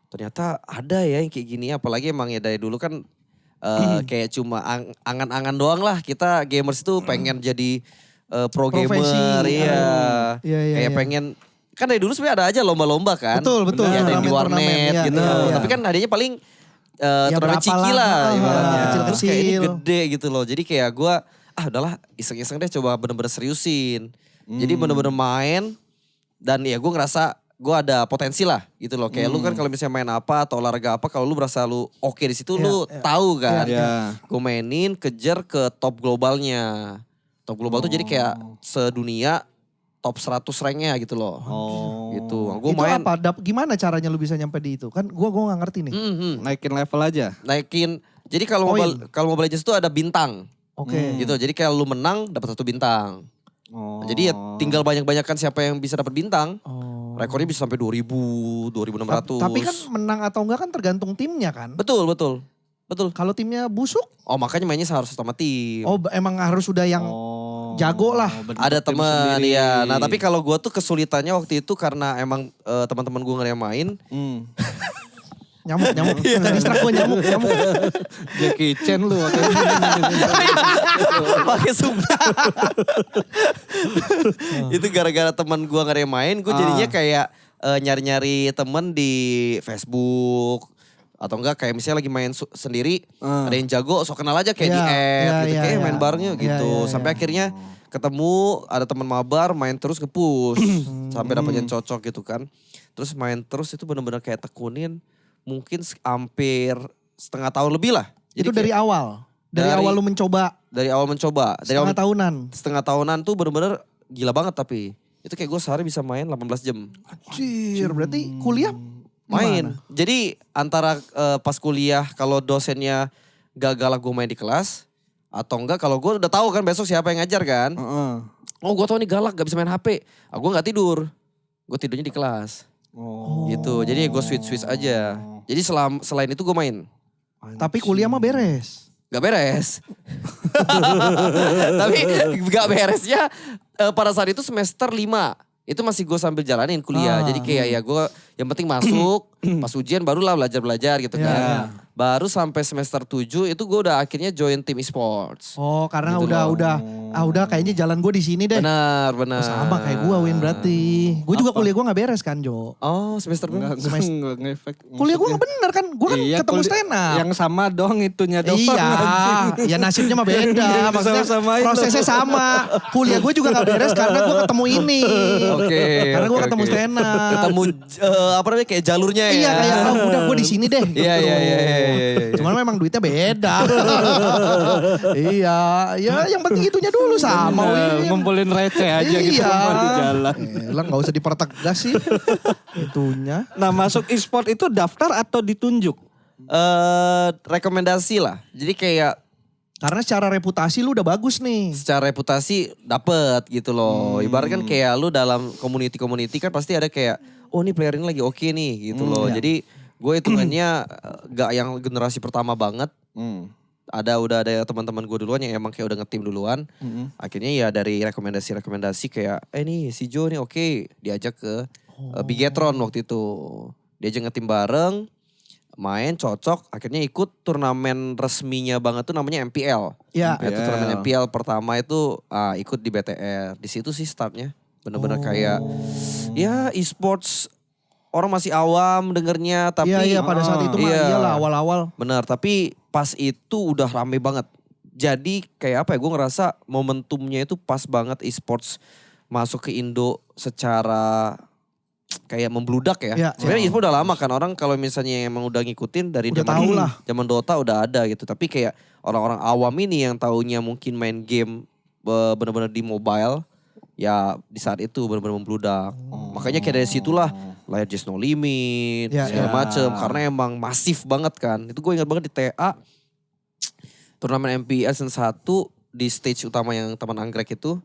Speaker 3: ternyata ada ya yang kayak gini. Apalagi emang ya dari dulu kan kayak cuma angan-angan doang lah. Kita gamers itu pengen jadi pro
Speaker 2: Profesi.
Speaker 3: gamer. Iya.
Speaker 2: Iya,
Speaker 3: Kayak
Speaker 2: iya.
Speaker 3: pengen. Kan dari dulu sebenarnya ada aja lomba-lomba kan.
Speaker 2: Betul.
Speaker 3: Ya, ada yang di
Speaker 2: Turnamen-turnamen,
Speaker 3: warnet
Speaker 2: iya,
Speaker 3: gitu.
Speaker 2: iya.
Speaker 3: Tapi kan hadiahnya paling
Speaker 2: Ya
Speaker 3: turnamen
Speaker 2: berapa
Speaker 3: ciki lah
Speaker 2: lah,
Speaker 3: ibaratnya.
Speaker 2: kecil-kecil.
Speaker 3: Terus kayak ini gede gitu loh. Jadi kayak gue udahlah iseng-iseng deh coba bener-bener seriusin. Jadi bener-bener main dan ya gue ngerasa gue ada potensi lah gitu loh. Kayak lu kan kalau misalnya main apa atau olahraga apa kalau lu berasa lu oke di situ lu tahu kan.
Speaker 1: Iya.
Speaker 3: Gue mainin kejar ke top globalnya. Top global tuh jadi kayak sedunia top 100 ranknya gitu loh. Gitu. Gue
Speaker 2: Itu
Speaker 3: main
Speaker 2: apa? Gimana caranya lu bisa nyampe di itu? Kan gua gak ngerti nih.
Speaker 1: Naikin level aja.
Speaker 3: naikin. Jadi kalau Mobile Legends tuh ada bintang.
Speaker 2: Oke.
Speaker 3: Gitu. Jadi kalau lu menang dapat 1 bintang. Jadi ya tinggal banyak-banyakan siapa yang bisa dapat bintang. Rekornya bisa sampai 2000, 2600.
Speaker 2: Tapi kan menang atau enggak kan tergantung timnya kan?
Speaker 3: Betul.
Speaker 2: Kalau timnya busuk,
Speaker 3: Oh makanya mainnya harus sama tim.
Speaker 2: emang harus sudah yang jago lah.
Speaker 3: Ada teman ya. Nah tapi kalau gue tuh kesulitannya waktu itu karena emang teman-teman gue yang main.
Speaker 2: Nyamuk. Tadi distrak gue nyamuk.
Speaker 1: Jackie Chan lu.
Speaker 3: Pakai sumpah. Itu gara-gara teman gue gak ada yang main. Gue jadinya kayak nyari-nyari temen di Facebook. Atau enggak kayak misalnya lagi main sendiri. Ada yang jago so kenal aja kayak di app gitu. Kayak main barengnya gitu. Sampai akhirnya ketemu ada teman mabar main terus nge-push. Sampai dapet yang cocok gitu kan. Terus main terus itu bener-bener kayak tekunin. Mungkin hampir setengah tahun lebih lah.
Speaker 2: Itu dari awal? Dari awal lu mencoba?
Speaker 3: Dari awal mencoba.
Speaker 2: Tahunan?
Speaker 3: Setengah tahunan tuh bener-bener gila banget tapi. Itu kayak gue sehari bisa main 18 jam.
Speaker 2: Anjir, berarti kuliah
Speaker 3: Main.
Speaker 2: gimana?
Speaker 3: Jadi antara pas kuliah kalau dosennya gak galak gue main di kelas. Atau enggak kalau gue udah tahu kan besok siapa yang ngajar kan. Oh gue tau nih galak gak bisa main HP. Gue gak tidur. Gue tidurnya di kelas. Gitu. Jadi gue switch aja. Jadi selain itu gue main.
Speaker 2: Tapi kuliah mah beres.
Speaker 3: Gak beres. Tapi gak beresnya pada saat itu semester 5. Itu masih gue sambil jalanin kuliah. Jadi kayak ya gue yang penting masuk. Pas ujian barulah belajar gitu kan. Baru sampai semester 7 itu gue udah akhirnya join tim e-sports.
Speaker 2: Oh karena
Speaker 3: Gitu
Speaker 2: udah kayaknya jalan gue di sini deh.
Speaker 3: Benar.
Speaker 2: Oh, sama kayak gue Win berarti. Gue juga kuliah gue gak beres kan Jo.
Speaker 3: Oh semester berapa?
Speaker 1: Enggak ngefek.
Speaker 2: Kuliah gue gak bener kan. Gue kan ketemu stand up.
Speaker 1: Yang sama dong itunya doang.
Speaker 2: Iya, ya nasibnya mah beda. Maksudnya
Speaker 1: Sama-samain
Speaker 2: prosesnya sama. Kuliah gue juga gak beres karena gue ketemu ini.
Speaker 3: Oke.
Speaker 2: Karena gue
Speaker 3: oke,
Speaker 2: ketemu
Speaker 3: oke.
Speaker 2: stand up.
Speaker 3: Ketemu apa namanya kayak jalurnya ya.
Speaker 2: Iya kayak udah gue di sini deh.
Speaker 3: Iya,
Speaker 2: gitu.
Speaker 3: iya.
Speaker 2: Cuman memang duitnya beda. Iya, ya yang penting itunya dulu sama Win.
Speaker 1: Ngumpulin receh aja gitu di jalan.
Speaker 2: Lah gak usah dipertegas sih itunya.
Speaker 1: Nah masuk e-sport itu daftar atau ditunjuk?
Speaker 3: Rekomendasi lah. Jadi kayak
Speaker 2: Karena secara reputasi lu udah bagus nih.
Speaker 3: secara reputasi dapet gitu loh. Ibarat kan kayak lu dalam community kan pasti ada kayak, oh nih player ini lagi oke nih gitu loh.
Speaker 2: Iya.
Speaker 3: Jadi gue hitungannya gak yang generasi pertama banget. Udah ada teman-teman gue duluan yang emang kayak udah ngetim duluan. Akhirnya ya dari rekomendasi kayak, nih si Joe nih oke. Diajak ke Bigetron waktu itu. Diajak ngetim bareng. Main cocok, akhirnya ikut turnamen resminya banget tuh namanya MPL.
Speaker 2: Ya.
Speaker 3: Itu turnamen MPL pertama itu ikut di BTR. Di situ sih startnya. Bener-bener kayak ya e-sports orang masih awam dengernya tapi
Speaker 2: Iya pada saat itu mah iyalah awal-awal.
Speaker 3: bener, tapi pas itu udah rame banget. Jadi kayak apa ya, gue ngerasa momentumnya itu pas banget e-sports masuk ke Indo secara kayak membludak ya.
Speaker 2: Ya,
Speaker 3: Sebenarnya e-sport udah lama kan, orang kalau misalnya emang udah ngikutin dari
Speaker 2: Udah tahu lah.
Speaker 3: zaman Dota udah ada gitu. Tapi kayak orang-orang awam ini yang taunya mungkin main game benar-benar di mobile, ya di saat itu benar-benar membludak. Makanya kayak dari situlah layar Just No Limit,
Speaker 2: Ya,
Speaker 3: segala
Speaker 1: ya.
Speaker 3: macem. Karena emang masif banget kan. Itu gue ingat banget di TA, turnamen MPL season 1 di stage utama yang Taman Anggrek itu,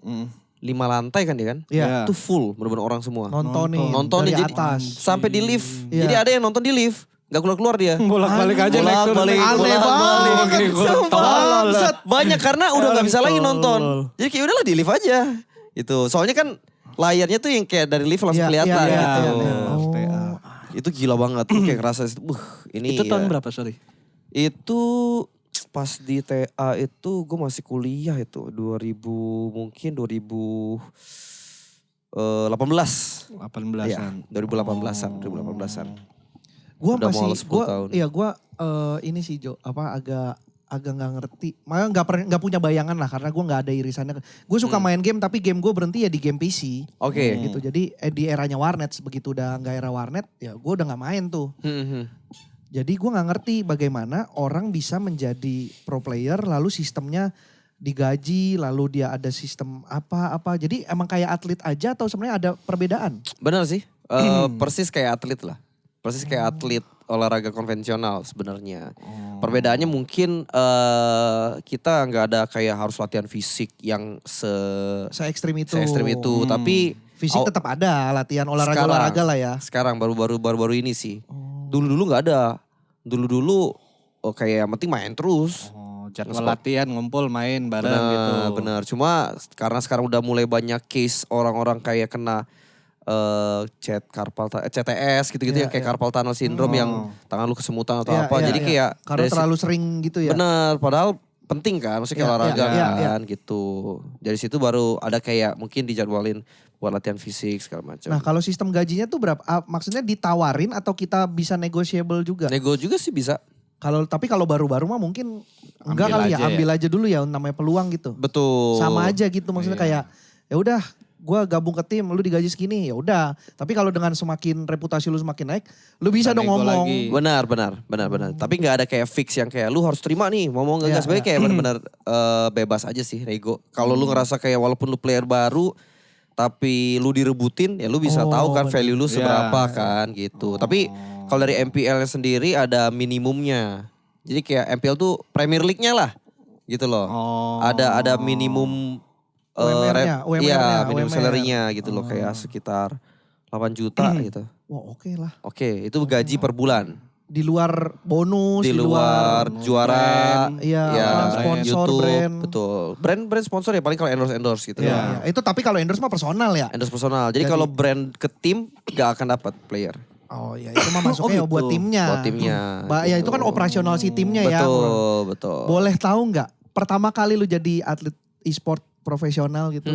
Speaker 3: 5 lantai kan dia kan?
Speaker 2: Iya.
Speaker 3: Itu full, benar-benar orang semua.
Speaker 2: dari
Speaker 3: Nontonin jadi
Speaker 2: atas.
Speaker 3: sampai di lift.
Speaker 2: Iya.
Speaker 3: Jadi ada yang nonton di lift, nggak keluar-keluar dia.
Speaker 1: Bolak-balik aja naik turun.
Speaker 3: Bolak-balik,
Speaker 2: Aneh
Speaker 3: bolak-balik.
Speaker 2: banget.
Speaker 3: Sumpah.
Speaker 2: Bangsat.
Speaker 3: Banyak karena udah nggak bisa lagi
Speaker 1: Tolol.
Speaker 3: nonton. Jadi kayak udahlah di lift aja. Itu soalnya kan layarnya tuh yang kayak dari lift langsung
Speaker 2: Iya,
Speaker 3: kelihatan
Speaker 2: iya,
Speaker 3: gitu.
Speaker 2: iya, iya. Oh.
Speaker 1: TA.
Speaker 3: Itu gila banget. Tuh kayak ngerasa ini
Speaker 1: Itu tahun
Speaker 3: ya.
Speaker 1: berapa, sorry?
Speaker 3: Itu pas di TA itu gue masih kuliah itu 2018.
Speaker 1: 18-an.
Speaker 3: Iya, 2018-an.
Speaker 2: Gua
Speaker 3: Udah mau
Speaker 2: masih
Speaker 3: 10 tahun.
Speaker 2: Iya gua ini sih Jo, agak nggak ngerti. Makanya nggak punya bayangan lah karena gua nggak ada irisannya. Gue suka main game tapi game gue berhenti ya di game PC.
Speaker 3: Oke.
Speaker 2: Gitu. Jadi di eranya warnet, begitu udah nggak era warnet ya gue udah nggak main tuh. Jadi gue nggak ngerti bagaimana orang bisa menjadi pro player lalu sistemnya digaji lalu dia ada sistem apa. Jadi emang kayak atlet aja atau sebenarnya ada perbedaan?
Speaker 3: Benar sih. Persis kayak atlet lah. Persis kayak atlet olahraga konvensional sebenarnya. Perbedaannya mungkin kita nggak ada kayak harus latihan fisik yang
Speaker 2: Se-ekstrim itu.
Speaker 3: se-ekstrim itu. Tapi
Speaker 2: Fisik tetap ada, latihan olahraga lah ya.
Speaker 3: sekarang baru-baru ini sih. Dulu-dulu nggak ada. Dulu-dulu kayak yang penting main terus.
Speaker 1: Jadwal latihan, ngumpul, main bareng gitu.
Speaker 3: Bener. Cuma karena sekarang udah mulai banyak case orang-orang kayak kena CTS gitu-gitu
Speaker 2: Iya,
Speaker 3: yang kayak
Speaker 2: iya.
Speaker 3: carpal tunnel syndrome yang tangan lu kesemutan atau
Speaker 2: Iya,
Speaker 3: apa.
Speaker 2: iya,
Speaker 3: Jadi
Speaker 2: iya.
Speaker 3: kayak
Speaker 2: Karena
Speaker 3: dari
Speaker 2: terlalu sering gitu ya.
Speaker 3: bener, padahal penting kan, maksudnya kayak
Speaker 2: Iya,
Speaker 3: olahraga
Speaker 2: iya, iya,
Speaker 3: kan gitu. Dari situ baru ada kayak mungkin dijadwalin buat latihan fisik segala macam.
Speaker 2: Nah kalau sistem gajinya tuh berapa? Maksudnya ditawarin atau kita bisa negotiable juga?
Speaker 3: Nego juga sih bisa.
Speaker 2: Tapi kalau baru-baru mah mungkin enggak
Speaker 1: Ambil
Speaker 2: kali ya,
Speaker 1: aja ya.
Speaker 2: ambil aja dulu ya namanya peluang gitu.
Speaker 3: Betul.
Speaker 2: Sama aja gitu maksudnya kayak ya udah gue gabung ke tim lu digaji segini ya udah. Tapi kalau dengan semakin reputasi lu semakin naik, lu bisa dong
Speaker 1: nego
Speaker 2: ngomong.
Speaker 1: lagi.
Speaker 3: Benar. Tapi nggak ada kayak fix yang kayak lu harus terima nih, mau nggak
Speaker 2: Iya,
Speaker 3: sebenarnya kayak benar-benar bebas aja sih nego. Kalau lu ngerasa kayak walaupun lu player baru tapi lu direbutin ya lu bisa
Speaker 2: Oh,
Speaker 3: tahu kan
Speaker 2: bener.
Speaker 3: value lu
Speaker 1: Iya.
Speaker 3: seberapa kan gitu. Tapi kalau dari MPL sendiri ada minimumnya. Jadi kayak MPL tuh Premier League-nya lah gitu loh.
Speaker 1: Oh.
Speaker 3: Ada minimum
Speaker 2: UMR-nya,
Speaker 3: iya, minimum
Speaker 2: UMR.
Speaker 3: salary-nya gitu loh kayak sekitar 8 juta gitu.
Speaker 2: Wah oke lah.
Speaker 3: Oke, itu gaji per bulan.
Speaker 2: Di luar bonus,
Speaker 3: Di luar juara,
Speaker 2: Iya,
Speaker 3: ya,
Speaker 2: sponsor,
Speaker 3: YouTube,
Speaker 2: brand.
Speaker 3: betul. Brand sponsor ya paling kalau endorse gitu.
Speaker 2: Iya, itu tapi kalau endorse mah personal ya.
Speaker 3: Endorse personal. Jadi kalau brand ke tim gak akan dapat player.
Speaker 2: Oh iya itu mah masuknya
Speaker 3: gitu.
Speaker 2: buat timnya.
Speaker 3: Buat timnya,
Speaker 2: Ya
Speaker 3: gitu.
Speaker 2: itu kan operasional si timnya ya.
Speaker 3: Betul.
Speaker 2: Boleh tahu nggak pertama kali lu jadi atlet e-sport profesional gitu,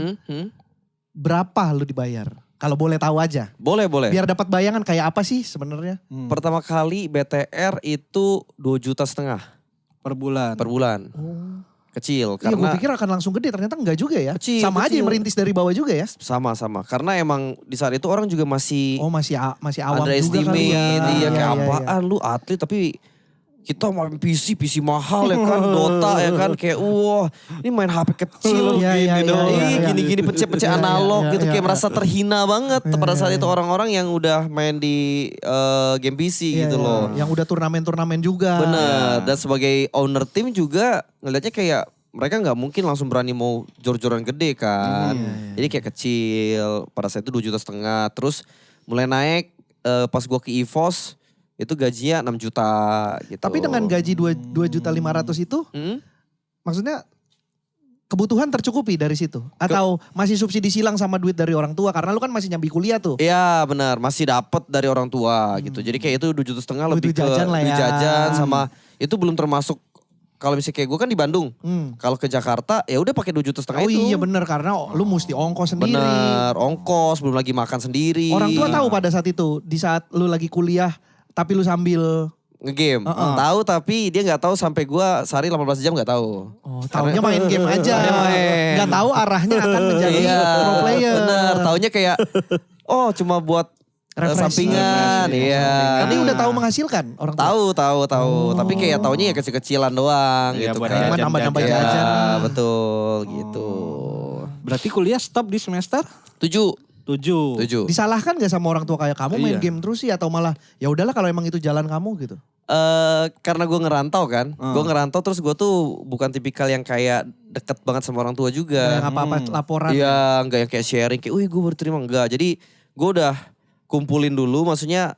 Speaker 2: berapa lu dibayar? Kalau boleh tahu aja.
Speaker 3: Boleh.
Speaker 2: Biar dapat bayangan kayak apa sih sebenarnya?
Speaker 3: Pertama kali BTR itu 2,5 juta
Speaker 1: Per bulan.
Speaker 3: per bulan.
Speaker 2: Oh.
Speaker 3: Kecil
Speaker 2: Iya gue
Speaker 3: karena
Speaker 2: pikir akan langsung gede, ternyata enggak juga ya.
Speaker 3: Kecil,
Speaker 2: Sama aja
Speaker 3: kecil.
Speaker 2: yang merintis dari bawah juga ya.
Speaker 3: sama. Karena emang di saat itu orang juga masih
Speaker 2: Oh masih awam juga
Speaker 3: underestimate,
Speaker 2: kali ya.
Speaker 3: iya kayak
Speaker 2: iya.
Speaker 3: apaan lu atlet tapi kita main PC mahal ya kan, Dota ya kan kayak wah ini main HP kecil
Speaker 2: Iya, iya,
Speaker 3: gini dong,
Speaker 2: iya, iya, iya.
Speaker 3: gini-gini pecah-pecah
Speaker 2: Iya, iya,
Speaker 3: analog
Speaker 2: iya,
Speaker 3: gitu
Speaker 2: iya,
Speaker 3: kayak
Speaker 2: iya.
Speaker 3: merasa terhina banget pada saat
Speaker 2: iya,
Speaker 3: itu
Speaker 2: iya.
Speaker 3: orang-orang yang udah main di game PC
Speaker 2: Iya,
Speaker 3: gitu
Speaker 2: iya.
Speaker 3: loh.
Speaker 2: Yang udah turnamen-turnamen juga.
Speaker 3: Bener, dan sebagai owner tim juga ngelihatnya kayak mereka nggak mungkin langsung berani mau jor-joran gede kan. Jadi kayak kecil, pada saat itu 2,5 juta. Terus mulai naik pas gua ke EVOS itu gajinya 6 juta gitu.
Speaker 2: Tapi dengan gaji 2.500.000 itu maksudnya kebutuhan tercukupi dari situ? Atau masih subsidi silang sama duit dari orang tua? Karena lu kan masih nyambi kuliah tuh.
Speaker 3: Iya benar, masih dapat dari orang tua gitu. Jadi kayak itu 2,5 juta lebih
Speaker 2: Duit
Speaker 3: ke
Speaker 2: jajan lah
Speaker 3: duit
Speaker 2: ya.
Speaker 3: jajan sama itu belum termasuk kalau misalnya kayak gue kan di Bandung. Kalau ke Jakarta ya udah pakai 2,5 juta
Speaker 2: Oh
Speaker 3: itu.
Speaker 2: iya bener karena lu mesti ongkos sendiri.
Speaker 3: Bener, ongkos belum lagi makan sendiri.
Speaker 2: Orang tua tahu pada saat itu, di saat lu lagi kuliah tapi lu sambil
Speaker 3: Nge-game. Tahu tapi dia nggak tahu sampai gua sehari 18 jam nggak tahu.
Speaker 2: taunya main game aja.
Speaker 3: Main.
Speaker 2: Nggak tahu arahnya akan menjadi pro player.
Speaker 3: Bener, taunya kayak oh cuma buat
Speaker 2: Refreshing.
Speaker 3: sampingan. Iya.
Speaker 2: Tapi udah tahu menghasilkan orang tua?
Speaker 3: Tahu. Tapi kayak taunya ya kecil-kecilan doang
Speaker 1: Iya,
Speaker 3: gitu
Speaker 1: buat
Speaker 3: kan.
Speaker 2: Cuma
Speaker 1: jajan-jajan.
Speaker 2: nambah-nambah
Speaker 3: Ya,
Speaker 2: jajan.
Speaker 3: betul gitu.
Speaker 1: Berarti kuliah stop di semester
Speaker 3: 7.
Speaker 1: 7.
Speaker 2: Disalahkan gak sama orang tua kayak kamu main
Speaker 1: Iya.
Speaker 2: game terus sih atau malah ya udahlah kalau emang itu jalan kamu gitu?
Speaker 3: Karena gue ngerantau kan. Gue ngerantau terus gue tuh bukan tipikal yang kayak deket banget sama orang tua juga.
Speaker 2: Yang apa-apa laporan.
Speaker 3: Iya, enggak yang kayak sharing kayak, wih gue baru terima, enggak. Jadi gue udah kumpulin dulu, maksudnya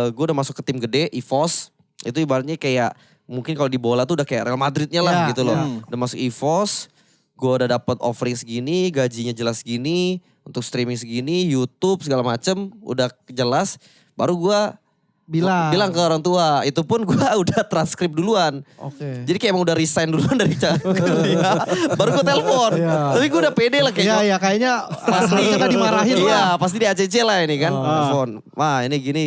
Speaker 3: gue udah masuk ke tim gede, EVOS. Itu ibaratnya kayak, mungkin kalau di bola tuh udah kayak Real Madridnya lah
Speaker 2: Ya,
Speaker 3: gitu loh.
Speaker 2: ya.
Speaker 3: Udah masuk EVOS, gue udah dapet offering segini, gajinya jelas segini, untuk streaming segini, YouTube segala macem, udah jelas. Baru gue bilang ke orang tua, itu pun gue udah transkrip duluan.
Speaker 2: Oke.
Speaker 3: Jadi kayak emang udah resign duluan dari kuliah. Baru gue telepon.
Speaker 2: Iya.
Speaker 3: Tapi gue udah pede lah
Speaker 2: Iya,
Speaker 3: kayaknya.
Speaker 2: ya kayaknya harusnya gak dimarahin
Speaker 3: Iya,
Speaker 2: lah.
Speaker 3: pasti di ACC lah ini kan. Telepon. Wah, ini gini.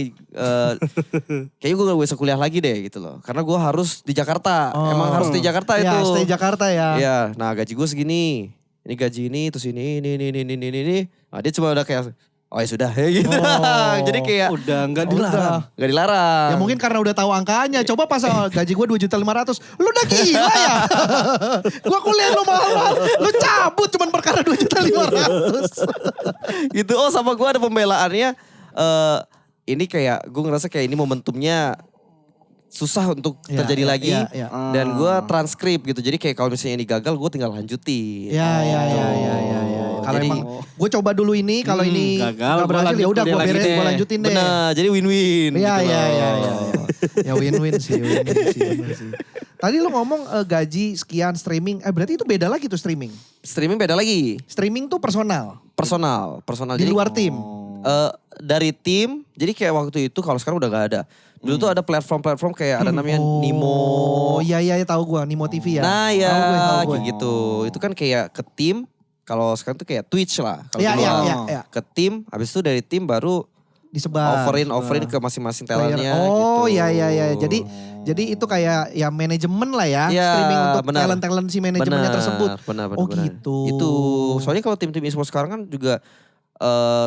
Speaker 3: Kayaknya gue gak bisa kuliah lagi deh gitu loh. Karena gue harus di Jakarta. Emang harus di Jakarta itu.
Speaker 2: Ya, stay Jakarta ya.
Speaker 3: Iya, nah gaji gue segini. Ini gaji ini, terus ini. Nah dia cuma udah kayak, oh ya sudah gitu. Jadi kayak
Speaker 1: udah nggak
Speaker 2: Udah.
Speaker 1: dilarang.
Speaker 3: gak dilarang.
Speaker 2: Ya mungkin karena udah tahu angkanya. Coba pas gaji gue 2.500.000. Lu udah gila ya? Gue kuliah lu mahal-mahal. Lu cabut cuman perkara 2.500.000.
Speaker 3: Gitu. Oh sama gue ada pembelaannya. Ini kayak gue ngerasa kayak ini momentumnya susah untuk
Speaker 2: Ya,
Speaker 3: terjadi
Speaker 2: ya,
Speaker 3: lagi.
Speaker 2: ya, ya.
Speaker 3: Dan gue transkrip gitu. Jadi kayak kalau misalnya ini gagal gue tinggal lanjutin.
Speaker 2: Ya. Kalau
Speaker 3: Jadi-
Speaker 2: emang gue coba dulu ini, kalau ini
Speaker 1: gagal,
Speaker 2: gak berhasil
Speaker 1: gua
Speaker 2: ya udah gue
Speaker 1: lanjutin
Speaker 2: beres,
Speaker 1: deh.
Speaker 2: gue lanjutin deh.
Speaker 3: Bener, jadi win-win.
Speaker 2: Iya,
Speaker 3: gitu
Speaker 2: iya,
Speaker 3: loh.
Speaker 2: iya. Ya win-win sih, bener sih. Tadi lu ngomong gaji sekian streaming, berarti itu beda lagi tuh streaming.
Speaker 3: Streaming beda lagi.
Speaker 2: Streaming tuh personal,
Speaker 3: Personal.
Speaker 2: di
Speaker 3: Jadi,
Speaker 2: luar tim.
Speaker 3: dari tim, jadi kayak waktu itu kalau sekarang udah gak ada. Dulu tuh ada platform-platform kayak ada namanya Nimo.
Speaker 2: Oh iya tahu gue, Nimo TV ya.
Speaker 3: Nah ya,
Speaker 2: Tahu gue.
Speaker 3: kayak gitu. Itu kan kayak ke tim, kalau sekarang tuh kayak Twitch lah. Kalau
Speaker 2: Iya,
Speaker 3: dulu
Speaker 2: iya,
Speaker 3: kan
Speaker 2: iya.
Speaker 3: ke tim, habis itu dari tim baru
Speaker 2: Disebar.
Speaker 3: offerin ke masing-masing
Speaker 2: Player.
Speaker 3: talentnya
Speaker 2: Oh
Speaker 3: gitu.
Speaker 2: iya. Jadi itu kayak ya manajemen lah ya,
Speaker 3: Iya,
Speaker 2: streaming untuk
Speaker 3: benar.
Speaker 2: talent-talent si manajemennya tersebut.
Speaker 3: Benar.
Speaker 2: Oh gitu.
Speaker 3: Itu, soalnya kalau tim-tim e-sport sekarang kan juga,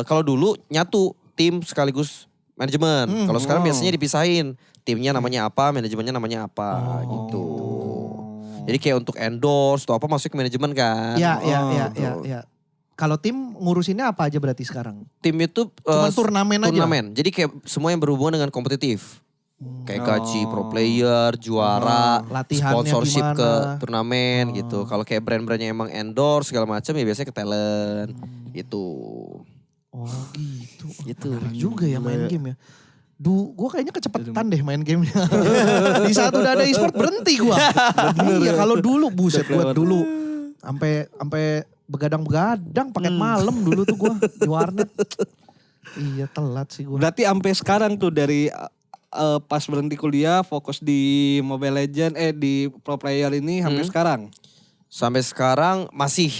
Speaker 3: kalau dulu nyatu tim sekaligus manajemen. Kalau sekarang biasanya dipisahin. Timnya namanya apa, manajemennya namanya apa gitu. Jadi kayak untuk endorse atau apa masuk ke manajemen kan.
Speaker 2: Iya.
Speaker 3: gitu.
Speaker 2: Kalau tim ngurusinnya apa aja berarti sekarang?
Speaker 3: Tim itu
Speaker 2: Cuman turnamen aja?
Speaker 3: Turnamen. Jadi kayak semua yang berhubungan dengan kompetitif. Kayak gaji pro player, juara,
Speaker 2: Latihannya
Speaker 3: sponsorship
Speaker 2: gimana?
Speaker 3: ke turnamen gitu. Kalau kayak brand-brandnya emang endorse segala macam ya biasanya ke talent gitu.
Speaker 2: Oh gitu.
Speaker 3: Gitu.
Speaker 2: Menarik juga ya main game ya. Gue kayaknya kecepetan deh main gamenya. Di saat udah ada e-sport berhenti gue. Iya kalau dulu buset gue dulu sampai begadang-begadang paket malam dulu tuh gue di warnet. Iya telat sih gue.
Speaker 1: Berarti sampai sekarang tuh dari pas berhenti kuliah fokus di Mobile Legend di pro player ini sampai sekarang.
Speaker 3: Sampai sekarang masih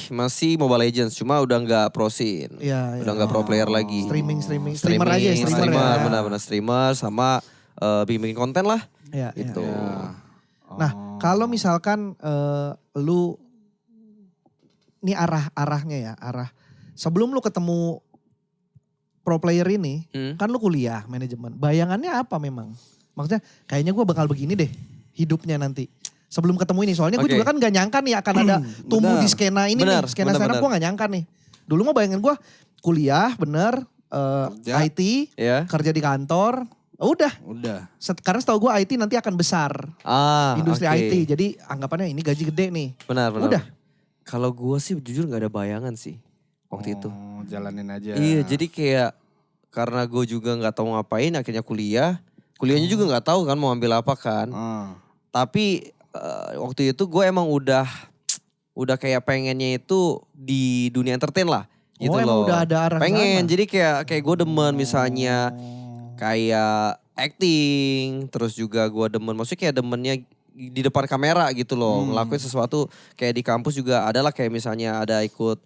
Speaker 3: Mobile Legends, cuma udah nggak pro scene.
Speaker 2: Iya,
Speaker 3: Udah nggak pro player lagi.
Speaker 2: Streamer aja ya, streamer ya.
Speaker 3: Benar-benar streamer sama bikin konten lah.
Speaker 2: Iya,
Speaker 3: Gitu.
Speaker 2: iya. Nah kalau misalkan lu ini arahnya ya sebelum lu ketemu pro player ini kan lu kuliah manajemen. Bayangannya apa memang? Maksudnya kayaknya gue bakal begini deh hidupnya nanti. Sebelum ketemu ini soalnya gue
Speaker 3: Oke.
Speaker 2: juga kan gak nyangka nih akan ada tumbuh di skena ini
Speaker 3: Benar,
Speaker 2: nih. Skena
Speaker 3: benar.
Speaker 2: gue gak nyangka nih. Dulu mah bayangan gue kuliah bener
Speaker 1: Kerja.
Speaker 2: IT
Speaker 3: Ya.
Speaker 2: kerja di kantor. Udah. Karena setahu gue IT nanti akan besar. Industri
Speaker 3: oke.
Speaker 2: IT. Jadi anggapannya ini gaji gede nih.
Speaker 3: Benar.
Speaker 2: Udah.
Speaker 3: Kalau gue sih jujur nggak ada bayangan sih waktu itu.
Speaker 1: Jalanin aja.
Speaker 3: Iya, jadi kayak karena gue juga nggak tahu ngapain, akhirnya kuliah. Kuliahnya juga nggak tahu kan mau ambil apa kan. Tapi waktu itu gue emang udah kayak pengennya itu di dunia entertain lah. Gitu
Speaker 2: emang
Speaker 3: loh.
Speaker 2: udah ada arah
Speaker 3: Pengen,
Speaker 2: sana?
Speaker 3: jadi kayak gue demen misalnya kayak acting, terus juga gue demen, maksudnya kayak demennya di depan kamera gitu loh, ngelakuin sesuatu kayak di kampus juga adalah kayak misalnya ada ikut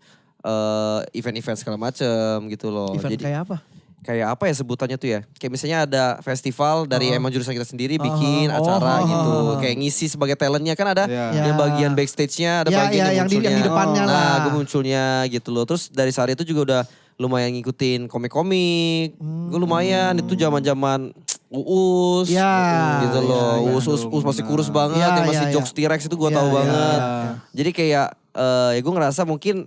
Speaker 3: event-event segala macem gitu loh.
Speaker 2: Event
Speaker 3: Jadi
Speaker 2: kayak apa?
Speaker 3: kayak apa ya sebutannya tuh ya? Kayak misalnya ada festival dari emang jurusan kita sendiri bikin acara gitu. Kayak ngisi sebagai talentnya kan ada
Speaker 1: Iya.
Speaker 3: yang bagian backstage-nya, ada
Speaker 2: Ya,
Speaker 3: bagian
Speaker 2: ya, yang di
Speaker 3: munculnya.
Speaker 2: depannya lah.
Speaker 3: Nah, gue munculnya gitu loh. Terus dari saat itu juga udah lumayan ngikutin komik-komik. Gue lumayan itu zaman-zaman Uus
Speaker 2: Ya,
Speaker 3: gitu loh.
Speaker 2: ya,
Speaker 3: Uus masih kurus banget,
Speaker 2: Ya,
Speaker 3: yang masih
Speaker 2: ya,
Speaker 3: jokes T-Rex itu gue
Speaker 2: Ya,
Speaker 3: tahu
Speaker 2: ya,
Speaker 3: banget.
Speaker 2: ya.
Speaker 3: Jadi kayak ya gue ngerasa mungkin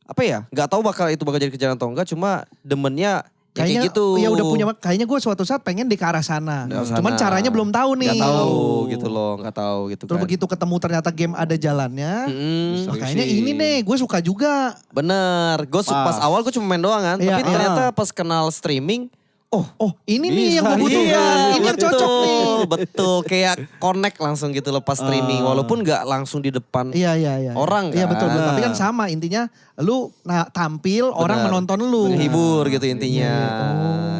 Speaker 3: apa ya? Nggak tahu itu bakal jadi kerjaan atau enggak. Cuma demennya ya
Speaker 2: Kayaknya
Speaker 3: kayak gitu.
Speaker 2: ya udah punya, kayaknya gue suatu saat pengen di ke arah sana.
Speaker 3: Ke arah
Speaker 2: Cuman
Speaker 3: sana.
Speaker 2: caranya belum tahu nih.
Speaker 3: Nggak tahu gitu loh, nggak tahu gitu
Speaker 2: Terus
Speaker 3: kan.
Speaker 2: begitu ketemu ternyata game ada jalannya.
Speaker 3: Mm-mm.
Speaker 2: Oh, kayaknya ini nih gue suka juga.
Speaker 3: Bener, gue pas awal gue cuma main doang kan.
Speaker 2: Iya,
Speaker 3: Tapi
Speaker 2: iya.
Speaker 3: ternyata pas kenal streaming,
Speaker 2: Oh ini nih yang gue
Speaker 1: Bisa,
Speaker 2: butuhkan. Ini yang cocok nih.
Speaker 3: Betul, kayak connect langsung gitu loh pas streaming. Walaupun nggak langsung di depan
Speaker 2: Iya.
Speaker 3: orang
Speaker 2: Iya
Speaker 3: kan.
Speaker 2: betul. Tapi kan sama intinya lu tampil orang
Speaker 3: Bener.
Speaker 2: menonton lu.
Speaker 3: Menghibur gitu intinya.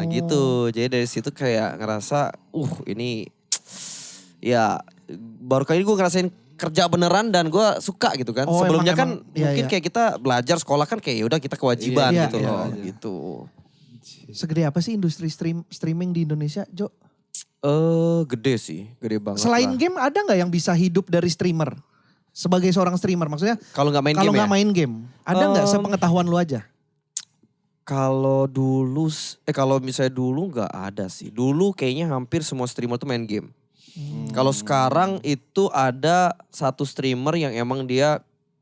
Speaker 2: Oh.
Speaker 3: Gitu, jadi dari situ kayak ngerasa, ini ya baru kali ini gue ngerasain kerja beneran dan gue suka gitu kan.
Speaker 2: Oh,
Speaker 3: Sebelumnya
Speaker 2: emang,
Speaker 3: kan
Speaker 2: iya,
Speaker 3: mungkin
Speaker 2: iya.
Speaker 3: kayak kita belajar sekolah kan kayak udah kita kewajiban
Speaker 2: Iya,
Speaker 3: gitu
Speaker 2: iya,
Speaker 3: loh.
Speaker 2: iya.
Speaker 3: Gitu.
Speaker 2: Segede apa sih industri streaming di Indonesia, Jo?
Speaker 3: Gede sih, gede banget
Speaker 2: Selain
Speaker 3: lah.
Speaker 2: game ada nggak yang bisa hidup dari streamer? Sebagai seorang streamer maksudnya
Speaker 3: Kalau nggak main
Speaker 2: kalau
Speaker 3: game ya?
Speaker 2: nggak main game, ada nggak sepengetahuan lu aja?
Speaker 3: Kalau dulu, kalau misalnya dulu nggak ada sih. Dulu kayaknya hampir semua streamer tuh main game. Kalau sekarang itu ada satu streamer yang emang dia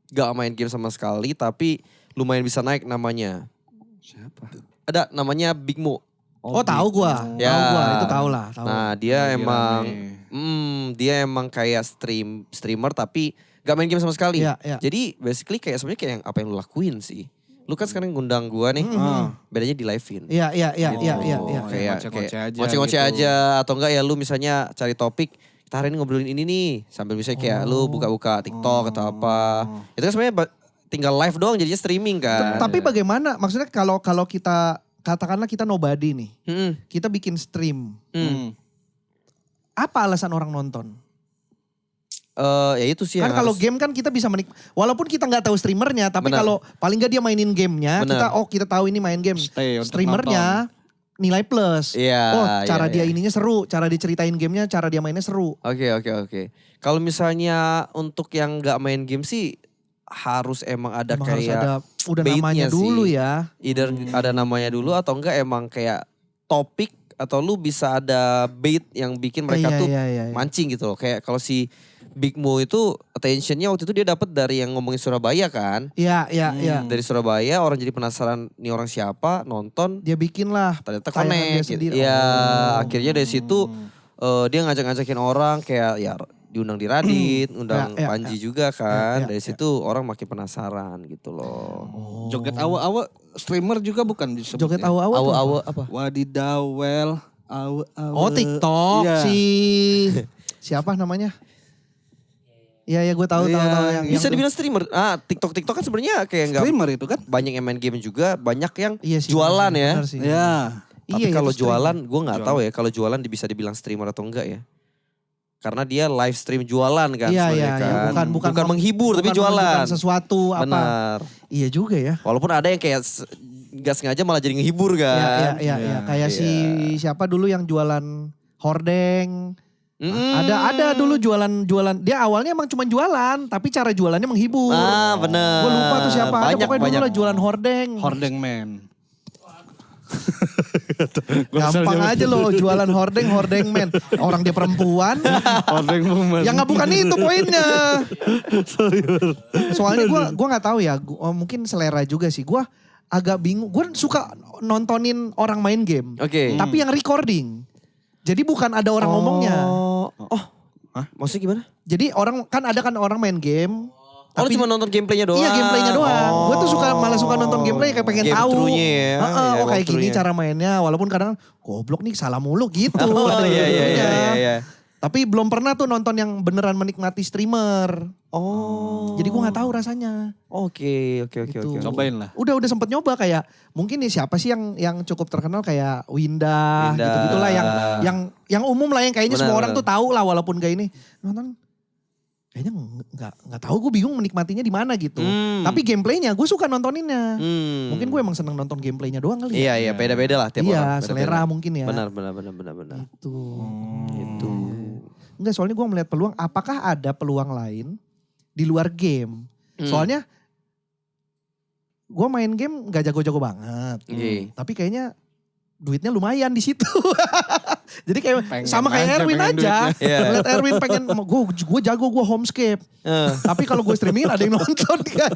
Speaker 3: gak main game sama sekali tapi lumayan bisa naik namanya.
Speaker 1: Siapa?
Speaker 3: Ada namanya Big Mo.
Speaker 2: Oh, tahu gua.
Speaker 3: Ya.
Speaker 2: Tahu gua, itu tahu lah, tahu.
Speaker 3: Nah dia
Speaker 1: Lagi
Speaker 3: emang,
Speaker 1: rame.
Speaker 3: dia emang kayak streamer tapi gak main game sama sekali.
Speaker 2: Iya, iya.
Speaker 3: Jadi basically kayak sebenarnya kayak apa yang lu lakuin sih. Lu kan sekarang ngundang gua nih, bedanya di live-in.
Speaker 2: Iya.
Speaker 3: Kayak
Speaker 1: ngoceh-ngoceh aja
Speaker 3: ngoceh-ngoceh
Speaker 1: gitu.
Speaker 3: aja atau enggak ya lu misalnya cari topik kita hari ini ngobrolin ini nih sambil misalnya kayak lu buka-buka TikTok atau apa. Itu kan sebenarnya tinggal live doang jadinya streaming kan.
Speaker 2: Tapi bagaimana maksudnya kalau kita katakanlah kita nobody nih.
Speaker 3: Mm-mm.
Speaker 2: Kita bikin stream.
Speaker 3: Mm.
Speaker 2: Apa alasan orang nonton?
Speaker 3: Ya itu sih
Speaker 2: Kan
Speaker 3: yang
Speaker 2: kalau
Speaker 3: harus-
Speaker 2: game kan kita bisa walaupun kita nggak tahu streamernya, tapi
Speaker 3: Benar.
Speaker 2: kalau paling nggak dia mainin gamenya,
Speaker 3: Benar.
Speaker 2: kita tahu ini main game.
Speaker 1: Stay untuk
Speaker 2: Streamernya nilai plus.
Speaker 3: Iya,
Speaker 2: Oh,
Speaker 3: iya,
Speaker 2: cara dia
Speaker 3: iya.
Speaker 2: ininya seru, cara diceritain gamenya, cara dia mainnya seru.
Speaker 3: Oke. Kalau misalnya untuk yang nggak main game sih harus emang ada
Speaker 2: Emang harus
Speaker 3: kayak
Speaker 2: ada udah
Speaker 3: bait-nya
Speaker 2: namanya
Speaker 3: sih.
Speaker 2: dulu ya.
Speaker 3: either ada namanya dulu atau enggak emang kayak topik atau lu bisa ada bait yang bikin mereka
Speaker 2: Iya,
Speaker 3: tuh
Speaker 2: iya.
Speaker 3: mancing gitu loh. Kayak kalau si Big Mo itu attentionnya waktu itu dia dapat dari yang ngomongin Surabaya kan.
Speaker 2: Iya.
Speaker 3: Dari Surabaya orang jadi penasaran nih orang siapa, nonton
Speaker 2: Dia bikin lah.
Speaker 3: ternyata
Speaker 2: tayangan dia
Speaker 3: connect gitu.
Speaker 2: sendiri.
Speaker 3: Ya
Speaker 2: Oh.
Speaker 3: akhirnya dari situ dia ngajak-ngajakin orang kayak ya diundang di Radit, undang
Speaker 2: Ya,
Speaker 3: Panji juga kan.
Speaker 2: Ya,
Speaker 3: Dari situ orang makin penasaran gitu loh.
Speaker 1: Joget awa-awa streamer juga bukan disebut.
Speaker 2: Joget
Speaker 1: ya?
Speaker 2: awa-awa tuh.
Speaker 3: Awa-awa apa?
Speaker 1: Wadidawel, awa-awa.
Speaker 2: Oh, TikTok
Speaker 1: Iya.
Speaker 2: siapa namanya? Iya, gue tahu
Speaker 1: Iya,
Speaker 2: yang
Speaker 3: Bisa
Speaker 2: yang
Speaker 3: dibilang streamer. TikTok kan sebenarnya kayak nggak
Speaker 1: Streamer itu kan?
Speaker 3: banyak yang main game juga, banyak yang
Speaker 2: Iya sih,
Speaker 3: jualan ya.
Speaker 2: benar sih.
Speaker 1: Iya.
Speaker 3: Tapi
Speaker 2: Iya,
Speaker 3: kalau
Speaker 2: itu streamer.
Speaker 3: jualan, gue nggak tahu ya. Kalau jualan bisa dibilang streamer atau enggak ya. Karena dia live stream jualan kan
Speaker 2: Iya,
Speaker 3: sebenarnya
Speaker 2: iya,
Speaker 3: kan.
Speaker 2: bukan
Speaker 3: menghibur tapi
Speaker 2: bukan
Speaker 3: jualan.
Speaker 2: menunjukkan sesuatu apa.
Speaker 3: Benar.
Speaker 2: Iya juga ya.
Speaker 3: Walaupun ada yang kayak nggak sengaja malah jadi ngehibur kan.
Speaker 2: Iya. Kayak si siapa dulu yang jualan hordeng.
Speaker 3: Mm.
Speaker 2: Ada dulu jualan. Dia awalnya emang cuma jualan, tapi cara jualannya menghibur.
Speaker 3: Bener.
Speaker 2: Gue lupa tuh siapa. Ada
Speaker 3: Banyak,
Speaker 2: pokoknya
Speaker 3: banyak.
Speaker 2: dulu lah jualan hordeng.
Speaker 1: Hordeng man.
Speaker 2: Gampang aja loh jualan hordeng man. Orang dia perempuan.
Speaker 1: Hordeng man.
Speaker 2: Ya nggak bukan itu poinnya. Soalnya gue nggak tahu ya. Mungkin selera juga sih. Gue agak bingung. Gue suka nontonin orang main game.
Speaker 3: Oke.
Speaker 2: Tapi yang recording. Jadi bukan ada orang ngomongnya.
Speaker 3: Maksudnya gimana?
Speaker 2: Jadi kan ada orang main game.
Speaker 3: Oh lu cuma nonton gameplaynya doang?
Speaker 2: Iya gameplaynya doang. Gue tuh malah suka nonton gameplay kayak pengen
Speaker 3: Game
Speaker 2: tahu.
Speaker 3: through-nya ya. Iya,
Speaker 2: Oh kayak gini
Speaker 3: walkthrough-nya.
Speaker 2: cara mainnya. Walaupun kadang goblok nih salah mulu gitu.
Speaker 3: Oh
Speaker 2: ada
Speaker 3: iya.
Speaker 2: videonya. Tapi belum pernah tuh nonton yang beneran menikmati streamer.
Speaker 3: Oh.
Speaker 2: Jadi gue gak tahu rasanya.
Speaker 3: Oke.
Speaker 2: Gitu.
Speaker 1: Cobain lah.
Speaker 2: Udah sempet nyoba kayak mungkin nih siapa sih yang cukup terkenal kayak Winda. Gitu-gitulah yang umum lah yang kayaknya
Speaker 3: Benar,
Speaker 2: semua orang
Speaker 3: benar.
Speaker 2: tuh tahu lah walaupun gak ini. Nonton kayaknya nggak tahu gue bingung menikmatinya di mana gitu. Tapi gameplaynya gue suka nontoninnya. Mungkin gue emang seneng nonton gameplaynya doang kali ya.
Speaker 3: Iya, beda-beda lah tiap orang.
Speaker 2: Iya,
Speaker 3: Beda-beda.
Speaker 2: selera mungkin ya.
Speaker 3: Benar.
Speaker 2: Itu.
Speaker 3: Itu.
Speaker 2: Enggak, soalnya gue melihat peluang. Apakah ada peluang lain di luar game? Soalnya gue main game gak jago-jago banget.
Speaker 3: Iya.
Speaker 2: Tapi kayaknya duitnya lumayan di situ. Jadi kayak
Speaker 1: Pengen
Speaker 2: sama kayak
Speaker 1: aja,
Speaker 2: Erwin
Speaker 1: pengen
Speaker 2: aja.
Speaker 3: Iya.
Speaker 2: Ngeliat Erwin pengen, gue jago, gue homescape. Tapi kalau gue streamingin ada yang nonton kayak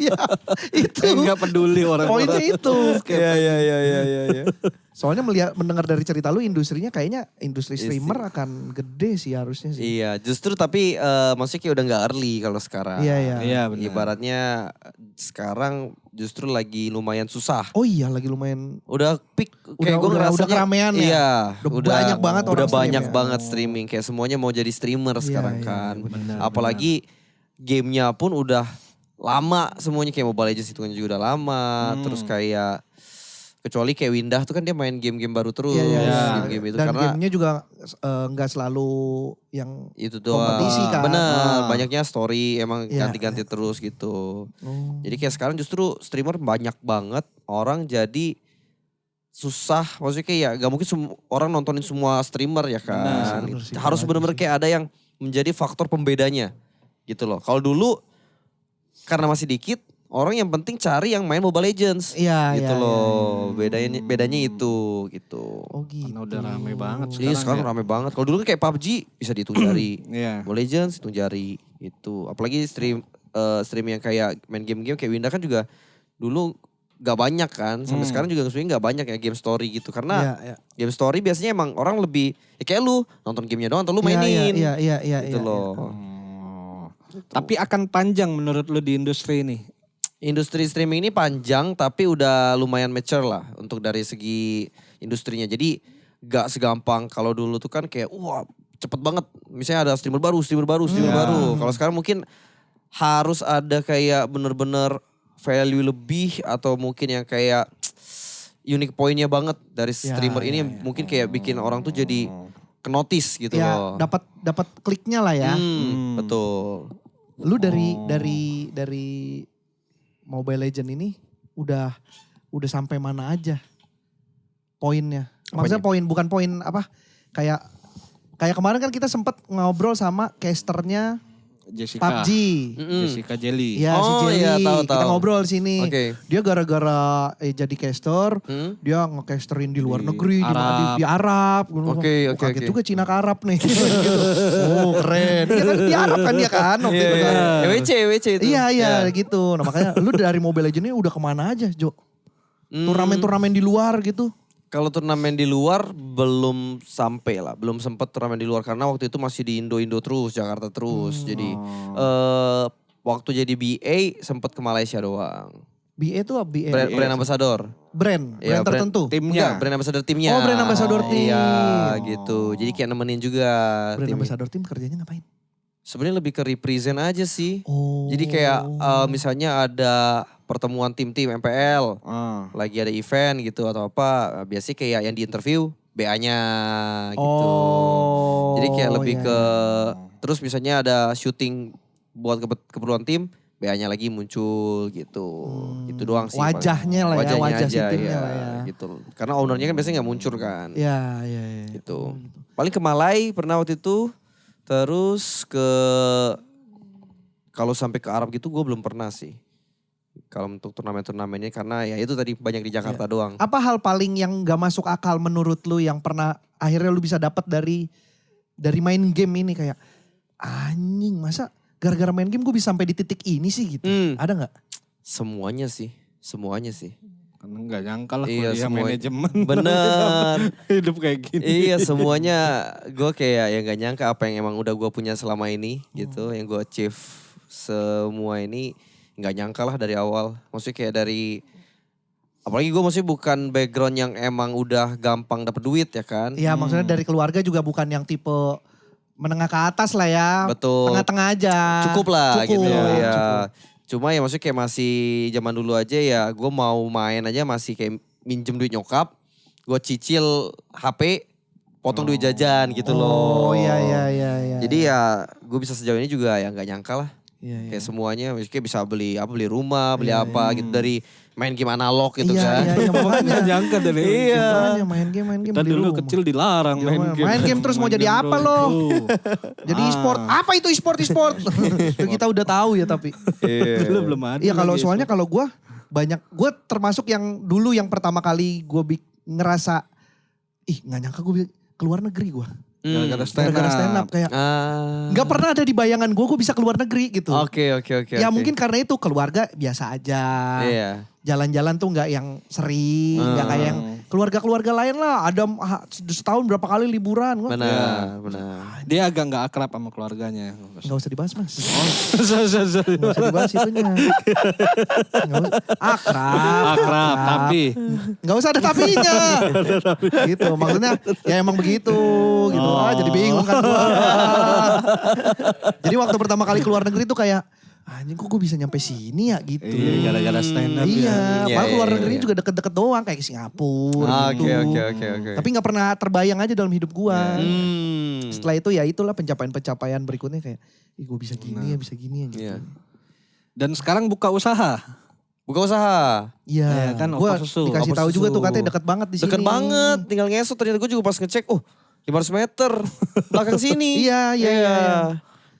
Speaker 2: itu.
Speaker 1: Enggak peduli orang.
Speaker 2: Poinnya itu.
Speaker 3: Iya.
Speaker 2: Soalnya mendengar dari cerita lu industrinya kayaknya industri streamer akan gede sih harusnya sih.
Speaker 3: Iya, justru tapi maksudnya kayak udah nggak early kalau sekarang.
Speaker 2: Iya.
Speaker 1: Iya benar.
Speaker 3: Ibaratnya sekarang justru lagi lumayan susah.
Speaker 2: Oh iya lagi lumayan.
Speaker 3: Udah peak kayak gue ngerasanya.
Speaker 2: Udah keramaian ya?
Speaker 3: Iya.
Speaker 2: Udah banyak banget orang
Speaker 3: Udah
Speaker 2: stream
Speaker 3: banyak
Speaker 2: ya?
Speaker 3: banget streaming. Kayak semuanya mau jadi streamer sekarang
Speaker 2: iya,
Speaker 3: kan.
Speaker 2: benar,
Speaker 3: Apalagi gamenya pun udah lama semuanya. Kayak Mobile Legends itu kan juga udah lama. Terus kayak kecuali kayak Windah tuh kan dia main game-game baru terus.
Speaker 2: Iya.
Speaker 3: Game-game itu
Speaker 2: Dan
Speaker 3: karena
Speaker 2: gamenya juga nggak selalu yang
Speaker 3: itu doang.
Speaker 2: kompetisi kan.
Speaker 3: Bener, banyaknya story emang
Speaker 2: Iya,
Speaker 3: ganti-ganti terus gitu.
Speaker 2: Oh.
Speaker 3: Jadi kayak sekarang justru streamer banyak banget orang jadi susah. Maksudnya kayak ya gak mungkin orang nontonin semua streamer ya kan.
Speaker 2: Bener sih,
Speaker 3: Harus
Speaker 2: bener
Speaker 3: bener-bener kayak ada yang menjadi faktor pembedanya gitu loh. Kalau dulu karena masih dikit orang yang penting cari yang main Mobile Legends
Speaker 2: Iya,
Speaker 3: gitu
Speaker 2: iya,
Speaker 3: loh. Bedanya itu gitu.
Speaker 2: Oh gitu.
Speaker 1: Karena udah rame banget
Speaker 3: Jadi sekarang rame banget. Kalau dulu kan kayak PUBG bisa dihitung jari.
Speaker 1: Iya.
Speaker 3: Mobile Legends hitung jari itu. Apalagi stream yang kayak main game-game kayak Winda kan juga dulu gak banyak kan. Sampai sekarang juga sebenarnya gak banyak ya game story gitu. Karena
Speaker 2: Iya.
Speaker 3: game story biasanya emang orang lebih ya kayak lu nonton gamenya doang atau lu mainin.
Speaker 2: Iya.
Speaker 3: Gitu loh.
Speaker 1: Tapi akan panjang menurut lu di industri ini?
Speaker 3: Industri streaming ini panjang tapi udah lumayan mature lah untuk dari segi industrinya. Jadi gak segampang kalau dulu tuh kan kayak wah cepet banget. Misalnya ada streamer baru. Kalau sekarang mungkin harus ada kayak bener-bener value lebih atau mungkin yang kayak unique pointnya banget dari streamer ini mungkin kayak bikin orang tuh jadi kenotis gitu
Speaker 2: Ya
Speaker 3: loh.
Speaker 2: dapat kliknya lah ya.
Speaker 3: Betul.
Speaker 2: Lu dari Mobile Legend ini udah sampai mana aja poinnya? Maksudnya bukan poin apa? Kayak kemarin kan kita sempat ngobrol sama casternya
Speaker 1: Jessica.
Speaker 2: PUBG.
Speaker 1: Jessica Jelly.
Speaker 2: Ya si
Speaker 3: Oh,
Speaker 2: Jelly,
Speaker 3: iya, tahu.
Speaker 2: kita ngobrol sini.
Speaker 3: Oke.
Speaker 2: Dia gara-gara jadi caster, dia nge-casterin di luar negeri, di Arab.
Speaker 3: Oke.
Speaker 2: Kaget juga Cina ke Arab nih. Gitu. Oh keren. Iya kan di Arab kan dia kan waktu itu kan.
Speaker 3: WC itu.
Speaker 2: Iya gitu. Nah makanya lu dari Mobile Legends ini udah kemana aja Jo? Turnamen-turnamen di luar gitu.
Speaker 3: Kalau turnamen di luar belum sampai lah, belum sempet turnamen di luar karena waktu itu masih di Indo terus, Jakarta terus. Jadi waktu jadi BA sempet ke Malaysia doang.
Speaker 2: BA itu apa BA?
Speaker 3: Brand ambassador.
Speaker 2: Brand
Speaker 3: Iya,
Speaker 2: tertentu.
Speaker 3: Enggak, brand ambassador timnya.
Speaker 2: Oh, brand ambassador tim.
Speaker 3: Iya, gitu. Jadi kayak nemenin juga.
Speaker 2: Brand ambassador tim kerjanya ngapain?
Speaker 3: Sebenarnya lebih ke represent aja sih.
Speaker 2: Oh.
Speaker 3: Jadi kayak misalnya ada pertemuan tim-tim MPL, lagi ada event gitu atau apa, biasanya kayak yang di interview BA-nya gitu. Jadi kayak lebih ke terus misalnya ada syuting buat keperluan tim, BA-nya lagi muncul gitu. Gitu doang sih.
Speaker 2: Wajahnya lah ya, wajah si timnya
Speaker 3: iya,
Speaker 2: lah ya.
Speaker 3: gitu. Karena ownernya kan biasanya gak muncul kan.
Speaker 2: Iya.
Speaker 3: Gitu. Paling ke Malai pernah waktu itu. Terus kalau sampai ke Arab gitu gue belum pernah sih. Kalau untuk turnamen-turnamennya karena ya itu tadi banyak di Jakarta doang.
Speaker 2: Apa hal paling yang gak masuk akal menurut lu yang pernah akhirnya lu bisa dapat dari main game ini kayak anjing masa gara-gara main game gue bisa sampai di titik ini sih gitu. Ada gak?
Speaker 3: Semuanya sih.
Speaker 1: Karena gak nyangka lah
Speaker 3: Iya,
Speaker 1: kuliah manajemen.
Speaker 3: Bener.
Speaker 1: Hidup kayak gini.
Speaker 3: Iya semuanya gue kayak ya gak nyangka apa yang emang udah gue punya selama ini gitu. Yang gue achieve semua ini gak nyangka lah dari awal. Maksudnya kayak dari, apalagi gue maksudnya bukan background yang emang udah gampang dapet duit ya kan.
Speaker 2: Iya maksudnya dari keluarga juga bukan yang tipe menengah ke atas lah ya.
Speaker 3: Betul.
Speaker 2: Tengah-tengah aja.
Speaker 3: Cukup lah gitu ya.
Speaker 2: Cukup.
Speaker 3: Cuma ya maksudnya kayak masih zaman dulu aja ya gue mau main aja masih kayak minjem duit nyokap. Gue cicil HP, potong duit jajan gitu loh.
Speaker 2: Oh iya.
Speaker 3: Jadi ya gue bisa sejauh ini juga ya gak nyangka lah.
Speaker 2: Iya.
Speaker 3: Kayak semuanya kayak bisa beli rumah, beli apa gitu dari main game analog gitu kan.
Speaker 2: Iya makanya.
Speaker 1: Gak nyangka dari
Speaker 2: Makanya main game
Speaker 1: kita
Speaker 2: beli
Speaker 1: dulu
Speaker 2: rumah.
Speaker 1: kecil dilarang main game.
Speaker 2: Main game terus mau
Speaker 1: Main
Speaker 2: jadi
Speaker 1: game
Speaker 2: apa
Speaker 1: terus.
Speaker 2: lo? Jadi e-sport. Apa itu e-sport? Itu kita udah tahu ya tapi.
Speaker 1: Dulu belum ada.
Speaker 2: Iya kalau
Speaker 1: lagi
Speaker 2: soalnya kalau gue banyak. Gue termasuk yang dulu yang pertama kali gue ngerasa, nggak nyangka gue keluar negeri gue.
Speaker 1: Gara-gara stand
Speaker 2: Gara-gara stand up kayak nggak pernah ada di bayangan gue bisa keluar negeri gitu.
Speaker 3: Oke.
Speaker 2: Ya mungkin karena itu keluarga biasa aja.
Speaker 3: Iya.
Speaker 2: Jalan-jalan tuh nggak yang sering, nggak kayak yang keluarga-keluarga lain lah. Ada setahun berapa kali liburan.
Speaker 3: Benar.
Speaker 1: Dia agak nggak akrab sama keluarganya.
Speaker 2: Nggak usah dibahas mas.
Speaker 1: Sorry.
Speaker 2: Nggak usah dibahas itunya. Akrab.
Speaker 1: Tapi.
Speaker 2: Nggak usah ada tapinya. Gitu maksudnya ya emang begitu gitu. Jadi bingung kan gua. Jadi waktu pertama kali keluar negeri tuh kayak anjing kok gue bisa nyampe sini ya gitu.
Speaker 1: Iya, gara-gara stand up.
Speaker 2: Iya,
Speaker 3: Iya,
Speaker 2: padahal keluar
Speaker 3: iya,
Speaker 2: negeri
Speaker 3: iya.
Speaker 2: juga deket-deket doang kayak ke Singapura gitu.
Speaker 3: Oke.
Speaker 2: Tapi gak pernah terbayang aja dalam hidup gue.
Speaker 3: Hmm.
Speaker 2: Setelah itu ya itulah pencapaian-pencapaian berikutnya kayak, gue bisa gini ya, bisa gini ya gitu.
Speaker 3: Iya.
Speaker 1: Dan sekarang buka usaha.
Speaker 3: Buka usaha.
Speaker 2: Iya,
Speaker 1: Iya kan,
Speaker 2: gue
Speaker 1: opor susu.
Speaker 2: dikasih
Speaker 3: Opor
Speaker 2: tahu juga
Speaker 3: susu.
Speaker 2: tuh katanya deket banget di sini.
Speaker 3: Deket banget, tinggal ngesot. Ternyata gue juga pas ngecek, 500 meter belakang sini.
Speaker 2: Iya.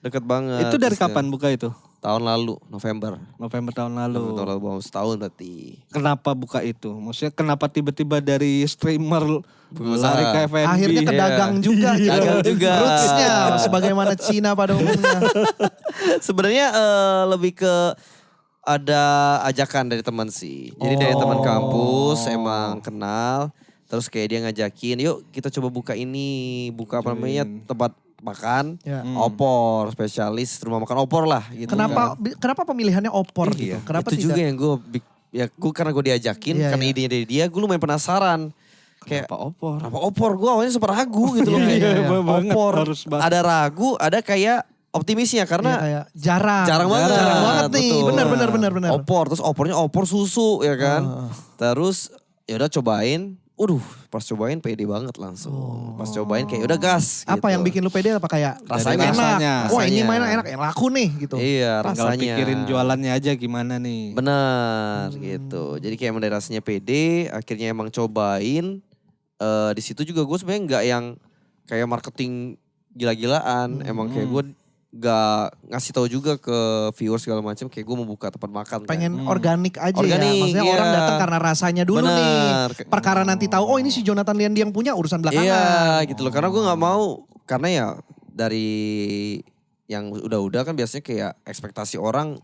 Speaker 3: Deket banget.
Speaker 1: Itu dari
Speaker 3: Terus
Speaker 1: kapan buka itu?
Speaker 3: Tahun lalu, November.
Speaker 1: November tahun lalu.
Speaker 3: Tahun lalu bawah setahun berarti.
Speaker 1: Kenapa buka itu? Maksudnya kenapa tiba-tiba dari streamer
Speaker 3: Buka
Speaker 1: lari ke
Speaker 3: usaha.
Speaker 1: F&B?
Speaker 2: Akhirnya ke dagang juga. gitu.
Speaker 3: Dagang juga.
Speaker 2: Rootsnya sebagaimana Cina pada umumnya.
Speaker 3: Sebenarnya lebih ke ada ajakan dari teman sih. Jadi dari teman kampus emang kenal. Terus kayak dia ngajakin, yuk kita coba buka ini. Buka apa namanya tempat makan.
Speaker 2: Ya.
Speaker 3: Opor, spesialis rumah makan opor lah gitu.
Speaker 2: Kenapa pemilihannya opor gitu?
Speaker 3: Iya,
Speaker 2: Kenapa
Speaker 3: itu juga yang gue, karena gue diajakin,
Speaker 2: Iya,
Speaker 3: karena
Speaker 2: iya.
Speaker 3: idenya dari dia, gue lumayan penasaran. Kayak,
Speaker 1: Kenapa opor?
Speaker 3: kenapa opor? Gue awalnya sempat ragu gitu loh.
Speaker 2: Iya,
Speaker 3: Kayak,
Speaker 2: iya, iya.
Speaker 1: banget,
Speaker 3: opor,
Speaker 1: harus banget.
Speaker 3: ada ragu, ada kayak optimisnya.
Speaker 2: Iya,
Speaker 3: Karena
Speaker 2: kayak jarang.
Speaker 3: jarang banget.
Speaker 2: Jarang banget nih.
Speaker 3: Betul.
Speaker 2: Benar.
Speaker 3: opor, terus opornya opor susu ya kan. Terus ya udah cobain, pas cobain pede banget langsung. Pas cobain kayak udah gas.
Speaker 2: Apa
Speaker 3: gitu.
Speaker 2: yang bikin lu pede apa kayak
Speaker 3: Rasanya.
Speaker 2: enak. Wah ini
Speaker 3: Rasanya.
Speaker 2: mainan enak, yang laku nih gitu.
Speaker 3: Iya
Speaker 1: Tinggal
Speaker 3: rasanya.
Speaker 1: pikirin jualannya aja gimana nih.
Speaker 3: Benar gitu. Jadi kayak emang dari rasanya pede, akhirnya emang cobain. Di situ juga gue sebenarnya nggak yang kayak marketing gila-gilaan. Emang kayak gue nggak ngasih tahu juga ke viewers segala macam. Kayak gue mau buka tempat makan.
Speaker 2: Pengen organik aja ya.
Speaker 3: Organik,
Speaker 2: Maksudnya
Speaker 3: iya.
Speaker 2: orang datang karena rasanya dulu
Speaker 3: Bener.
Speaker 2: nih. Perkara nanti tahu, oh ini si Jonathan Liandi yang punya urusan belakangan.
Speaker 3: Iya gitu loh. Karena gue nggak mau. Karena ya dari yang udah-udah kan biasanya kayak ekspektasi orang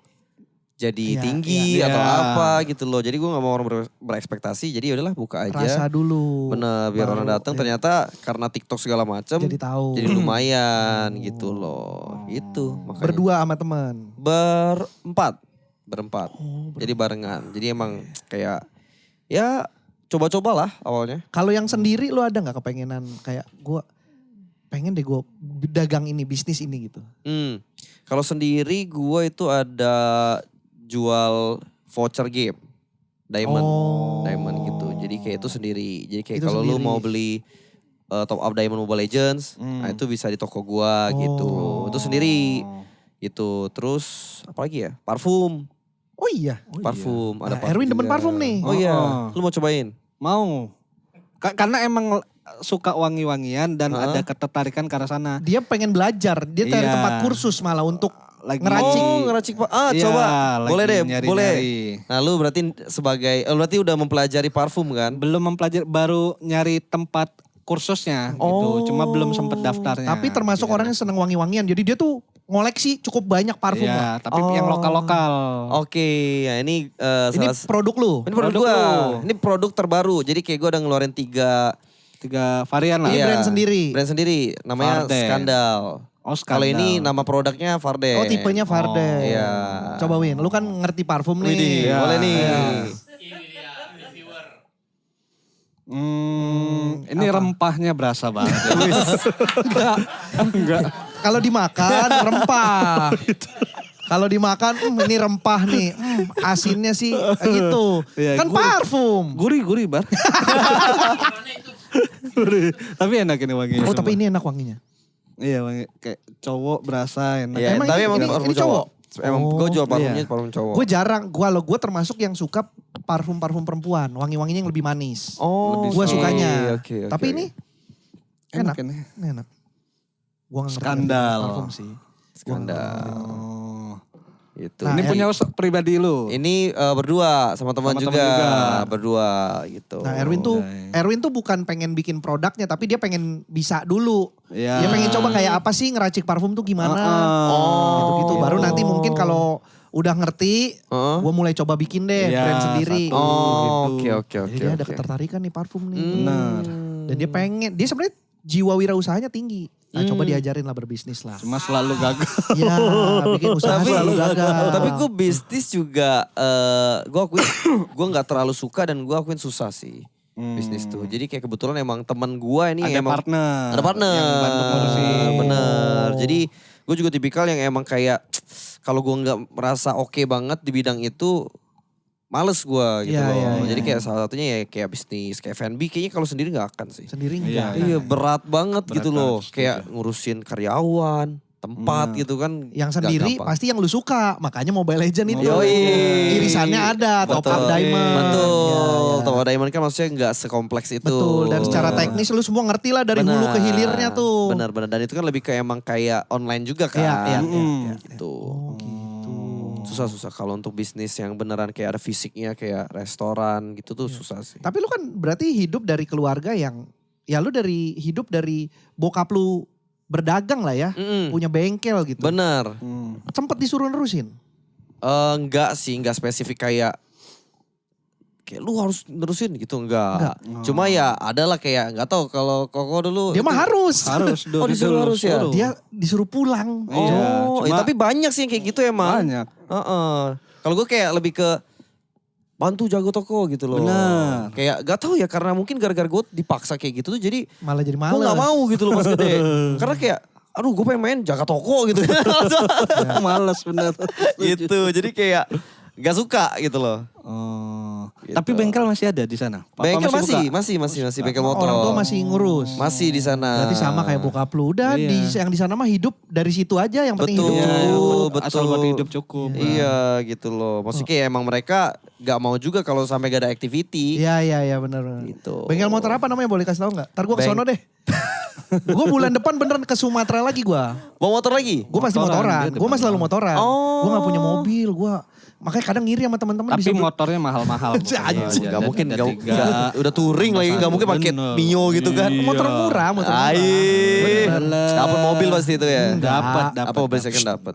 Speaker 3: jadi
Speaker 2: Iya,
Speaker 3: tinggi
Speaker 1: iya.
Speaker 3: atau
Speaker 1: Iya.
Speaker 3: apa gitu loh. Jadi gue gak mau orang berekspektasi. Jadi yaudahlah buka aja.
Speaker 2: Rasa dulu.
Speaker 3: Bener, biar
Speaker 2: Baru,
Speaker 3: orang datang
Speaker 2: iya.
Speaker 3: ternyata karena TikTok segala macem
Speaker 2: Jadi tahu.
Speaker 3: jadi lumayan gitu loh. Itu makanya.
Speaker 2: Berdua sama teman.
Speaker 3: Berempat. Jadi barengan. Jadi emang kayak ya coba-cobalah awalnya.
Speaker 2: Kalau yang sendiri lu ada gak kepengenan kayak gue pengen deh gue dagang ini, bisnis ini gitu.
Speaker 3: Kalau sendiri gue itu ada jual voucher game. Diamond gitu. Jadi kayak itu sendiri. Jadi kayak
Speaker 2: Itu
Speaker 3: kalau lu
Speaker 2: sendiri.
Speaker 3: mau beli top up Diamond Mobile Legends, nah itu bisa di toko gua gitu. Itu sendiri. Gitu. Terus apa lagi ya? Parfum.
Speaker 2: Oh iya.
Speaker 3: Parfum. Ada
Speaker 2: Nah, Erwin demen
Speaker 3: juga.
Speaker 2: parfum nih.
Speaker 3: Oh iya.
Speaker 1: Oh.
Speaker 3: Lu mau cobain?
Speaker 1: Mau. Karena emang suka wangi-wangian dan ada ketertarikan ke arah sana.
Speaker 2: Dia pengen belajar. Dia cari
Speaker 1: Iya.
Speaker 2: tempat kursus malah untuk
Speaker 1: Lagi
Speaker 2: ngeracik.
Speaker 3: Oh ngeracik Pak.
Speaker 1: Iya,
Speaker 3: Coba.
Speaker 1: lagi
Speaker 3: Boleh deh.
Speaker 1: nyari-nyari.
Speaker 3: Boleh. Nah lu berarti berarti udah mempelajari parfum kan?
Speaker 1: Belum mempelajari, baru nyari tempat kursusnya gitu. Cuma belum sempet daftarnya.
Speaker 2: Tapi termasuk
Speaker 1: Biar-
Speaker 2: orang yang seneng wangi-wangian. Jadi dia tuh ngoleksi cukup banyak parfum lah.
Speaker 1: Iya, tapi yang lokal-lokal.
Speaker 3: Oke, ya ini
Speaker 2: Ini produk lu.
Speaker 3: ini produk
Speaker 1: produk
Speaker 3: gua.
Speaker 1: lu.
Speaker 3: Ini produk terbaru. Jadi kayak gua udah ngeluarin 3
Speaker 1: 3 varian lah.
Speaker 2: Ini brand sendiri.
Speaker 3: Brand sendiri. Namanya
Speaker 1: Farden.
Speaker 3: Skandal.
Speaker 1: Oh,
Speaker 3: Kalau
Speaker 1: Skandal.
Speaker 3: ini nama produknya Farden.
Speaker 2: Oh tipenya Farden.
Speaker 3: Iya.
Speaker 2: Coba Win, lu kan ngerti parfum nih.
Speaker 3: Widih,
Speaker 1: Iya.
Speaker 3: boleh nih.
Speaker 2: Iya.
Speaker 1: Ini rempahnya berasa banget. Enggak.
Speaker 2: Kalau dimakan rempah. Kalau dimakan ini rempah nih. Asinnya sih gitu.
Speaker 1: Iya,
Speaker 2: Kan
Speaker 1: gurih.
Speaker 2: parfum.
Speaker 1: Gurih-gurih bar. Gurih. Tapi enak ini wanginya.
Speaker 2: Oh tapi
Speaker 1: sumpah.
Speaker 2: ini enak wanginya.
Speaker 1: Iya wangi kayak cowok berasa enak.
Speaker 3: Iya,
Speaker 2: Emang
Speaker 3: tapi
Speaker 2: ini-
Speaker 3: emang
Speaker 2: ini
Speaker 3: parfum
Speaker 2: cowok?
Speaker 3: Emang
Speaker 2: Oh,
Speaker 3: gue jual parfumnya
Speaker 1: iya.
Speaker 3: parfum cowok.
Speaker 2: Gue jarang, gue termasuk yang suka parfum-parfum perempuan. Wangi-wanginya yang lebih manis.
Speaker 3: Oh,
Speaker 2: Gue
Speaker 1: oke,
Speaker 2: sukanya.
Speaker 3: oke,
Speaker 2: Tapi
Speaker 3: oke.
Speaker 2: ini
Speaker 1: Enak
Speaker 2: enak.
Speaker 1: ini.
Speaker 2: Ini enak. Gue gak ngerti
Speaker 1: Skandal.
Speaker 2: parfum sih.
Speaker 3: Skandal.
Speaker 1: Oh.
Speaker 3: Gitu.
Speaker 2: Nah,
Speaker 1: Ini punya pribadi lu.
Speaker 3: Ini berdua sama teman
Speaker 1: Sama
Speaker 3: juga.
Speaker 1: teman juga.
Speaker 3: Berdua gitu.
Speaker 2: Nah Erwin tuh bukan pengen bikin produknya tapi dia pengen bisa dulu.
Speaker 1: Iya.
Speaker 2: Dia pengen coba kayak apa sih ngeracik parfum tuh gimana. Gitu-gitu.
Speaker 3: Oh.
Speaker 2: Baru nanti mungkin kalau udah ngerti, gue mulai coba bikin deh
Speaker 1: Iya,
Speaker 2: brand sendiri.
Speaker 1: satu.
Speaker 3: Oh,
Speaker 1: gitu.
Speaker 3: oke.
Speaker 2: Jadi dia ada ketertarikan nih parfum nih.
Speaker 1: Benar.
Speaker 2: Dan dia sebenarnya jiwa wirausahanya tinggi. Nah coba diajarin lah berbisnis lah.
Speaker 1: Cuma selalu gagal.
Speaker 2: Ya bikin usaha selalu gagal.
Speaker 3: Tapi gue bisnis juga, gue akuin gue nggak terlalu suka dan gue akuin susah sih bisnis tuh. Jadi kayak kebetulan emang teman gue ini
Speaker 1: Ada
Speaker 3: emang
Speaker 1: partner.
Speaker 3: ada partner.
Speaker 1: Yang bantu ngurusin.
Speaker 3: Bener. Jadi gue juga tipikal yang emang kayak kalau gue nggak merasa oke banget di bidang itu, males gue gitu
Speaker 2: Iya,
Speaker 3: loh.
Speaker 2: iya, iya.
Speaker 3: Jadi kayak salah satunya ya kayak bisnis, kayak F&B kayaknya kalau sendiri nggak akan sih.
Speaker 2: Sendiri
Speaker 1: Iya,
Speaker 2: enggak.
Speaker 3: Iya berat banget
Speaker 1: Berat
Speaker 3: gitu loh.
Speaker 1: banget,
Speaker 3: Kayak ngurusin karyawan, tempat gitu kan.
Speaker 2: Yang
Speaker 3: nggak
Speaker 2: sendiri
Speaker 3: gampang.
Speaker 2: pasti yang lu suka. Makanya Mobile Legend itu.
Speaker 3: Yoi.
Speaker 2: Irisannya ada. Top up
Speaker 3: Betul.
Speaker 2: diamond.
Speaker 3: Betul.
Speaker 2: Ya, ya.
Speaker 3: Top up diamond kan maksudnya nggak sekompleks itu.
Speaker 2: Betul. Dan secara teknis lu semua ngerti lah dari hulu ke hilirnya tuh.
Speaker 3: Benar. Dan itu kan lebih kayak emang kayak online juga kan.
Speaker 2: Iya, iya, iya.
Speaker 3: Gitu.
Speaker 2: Oh gitu.
Speaker 3: Susah kalau untuk bisnis yang beneran kayak ada fisiknya kayak restoran gitu tuh susah sih.
Speaker 2: Tapi lu kan berarti hidup dari keluarga yang, ya lu hidup dari bokap lu berdagang lah ya.
Speaker 3: Mm-mm.
Speaker 2: Punya bengkel gitu.
Speaker 3: Bener.
Speaker 2: Sempet disuruh nerusin.
Speaker 3: Enggak sih, enggak spesifik kayak lu harus nerusin gitu, enggak. Cuma ya adalah kayak enggak tahu kalau Koko dulu.
Speaker 2: Dia mah harus.
Speaker 1: Harus
Speaker 3: Oh, disuruh harus ya?
Speaker 1: suruh.
Speaker 2: Dia disuruh pulang.
Speaker 1: Iya,
Speaker 3: Oh,
Speaker 1: cuma-
Speaker 3: tapi banyak sih yang kayak gitu emang.
Speaker 1: Banyak.
Speaker 3: Heeh. Kalau gue kayak lebih ke bantu jago toko gitu loh.
Speaker 1: Benar.
Speaker 3: Kayak gak tahu ya karena mungkin gara-gara gue dipaksa kayak gitu tuh jadi
Speaker 2: Malah jadi
Speaker 3: gue
Speaker 2: males.
Speaker 3: gak mau gitu loh pas gede. Karena kayak aduh gue pengen main jaga toko gitu.
Speaker 1: Males bener.
Speaker 3: gitu. Jadi kayak gak suka gitu loh.
Speaker 1: Oh.
Speaker 3: Gitu.
Speaker 1: Tapi bengkel masih ada di sana? Papa
Speaker 3: Bengkel
Speaker 1: buka?
Speaker 3: masih bengkel motor.
Speaker 2: Orang tua masih ngurus.
Speaker 3: Masih di sana.
Speaker 2: Berarti sama kayak bokap lu. Udah
Speaker 1: Iya.
Speaker 2: yang di sana mah hidup dari situ aja. Yang penting
Speaker 3: Betul.
Speaker 2: hidup
Speaker 1: Iya,
Speaker 2: cukup.
Speaker 3: betul.
Speaker 1: asal buat hidup cukup.
Speaker 3: Iya gitu loh. Maksudnya kayak emang mereka gak mau juga kalau sampai gak ada activity.
Speaker 2: Iya benar.
Speaker 3: Gitu.
Speaker 2: Bengkel motor apa namanya boleh kasih tahu nggak? Ntar gue kesono deh. Gue bulan depan beneran ke Sumatera lagi gue.
Speaker 3: Bawa motor lagi?
Speaker 2: Gue pasti
Speaker 1: Motoran,
Speaker 2: motoran.
Speaker 1: dia
Speaker 2: Gue mah
Speaker 1: depan
Speaker 2: selalu motoran.
Speaker 3: Oh.
Speaker 2: Gue gak punya mobil. Gue makanya kadang ngiri sama teman-teman
Speaker 1: Tapi
Speaker 2: bisa beli-
Speaker 1: motornya mahal-mahal.
Speaker 2: Anjing,
Speaker 3: Gak mungkin,
Speaker 1: Ada tiga.
Speaker 3: udah touring lagi, gak mungkin pakai
Speaker 1: Bener.
Speaker 3: Mio gitu kan.
Speaker 1: Iya.
Speaker 2: motor murah, motor murah.
Speaker 3: Aih, dapat mobil pasti itu ya.
Speaker 1: Dapat.
Speaker 3: Apa mobil second dapat?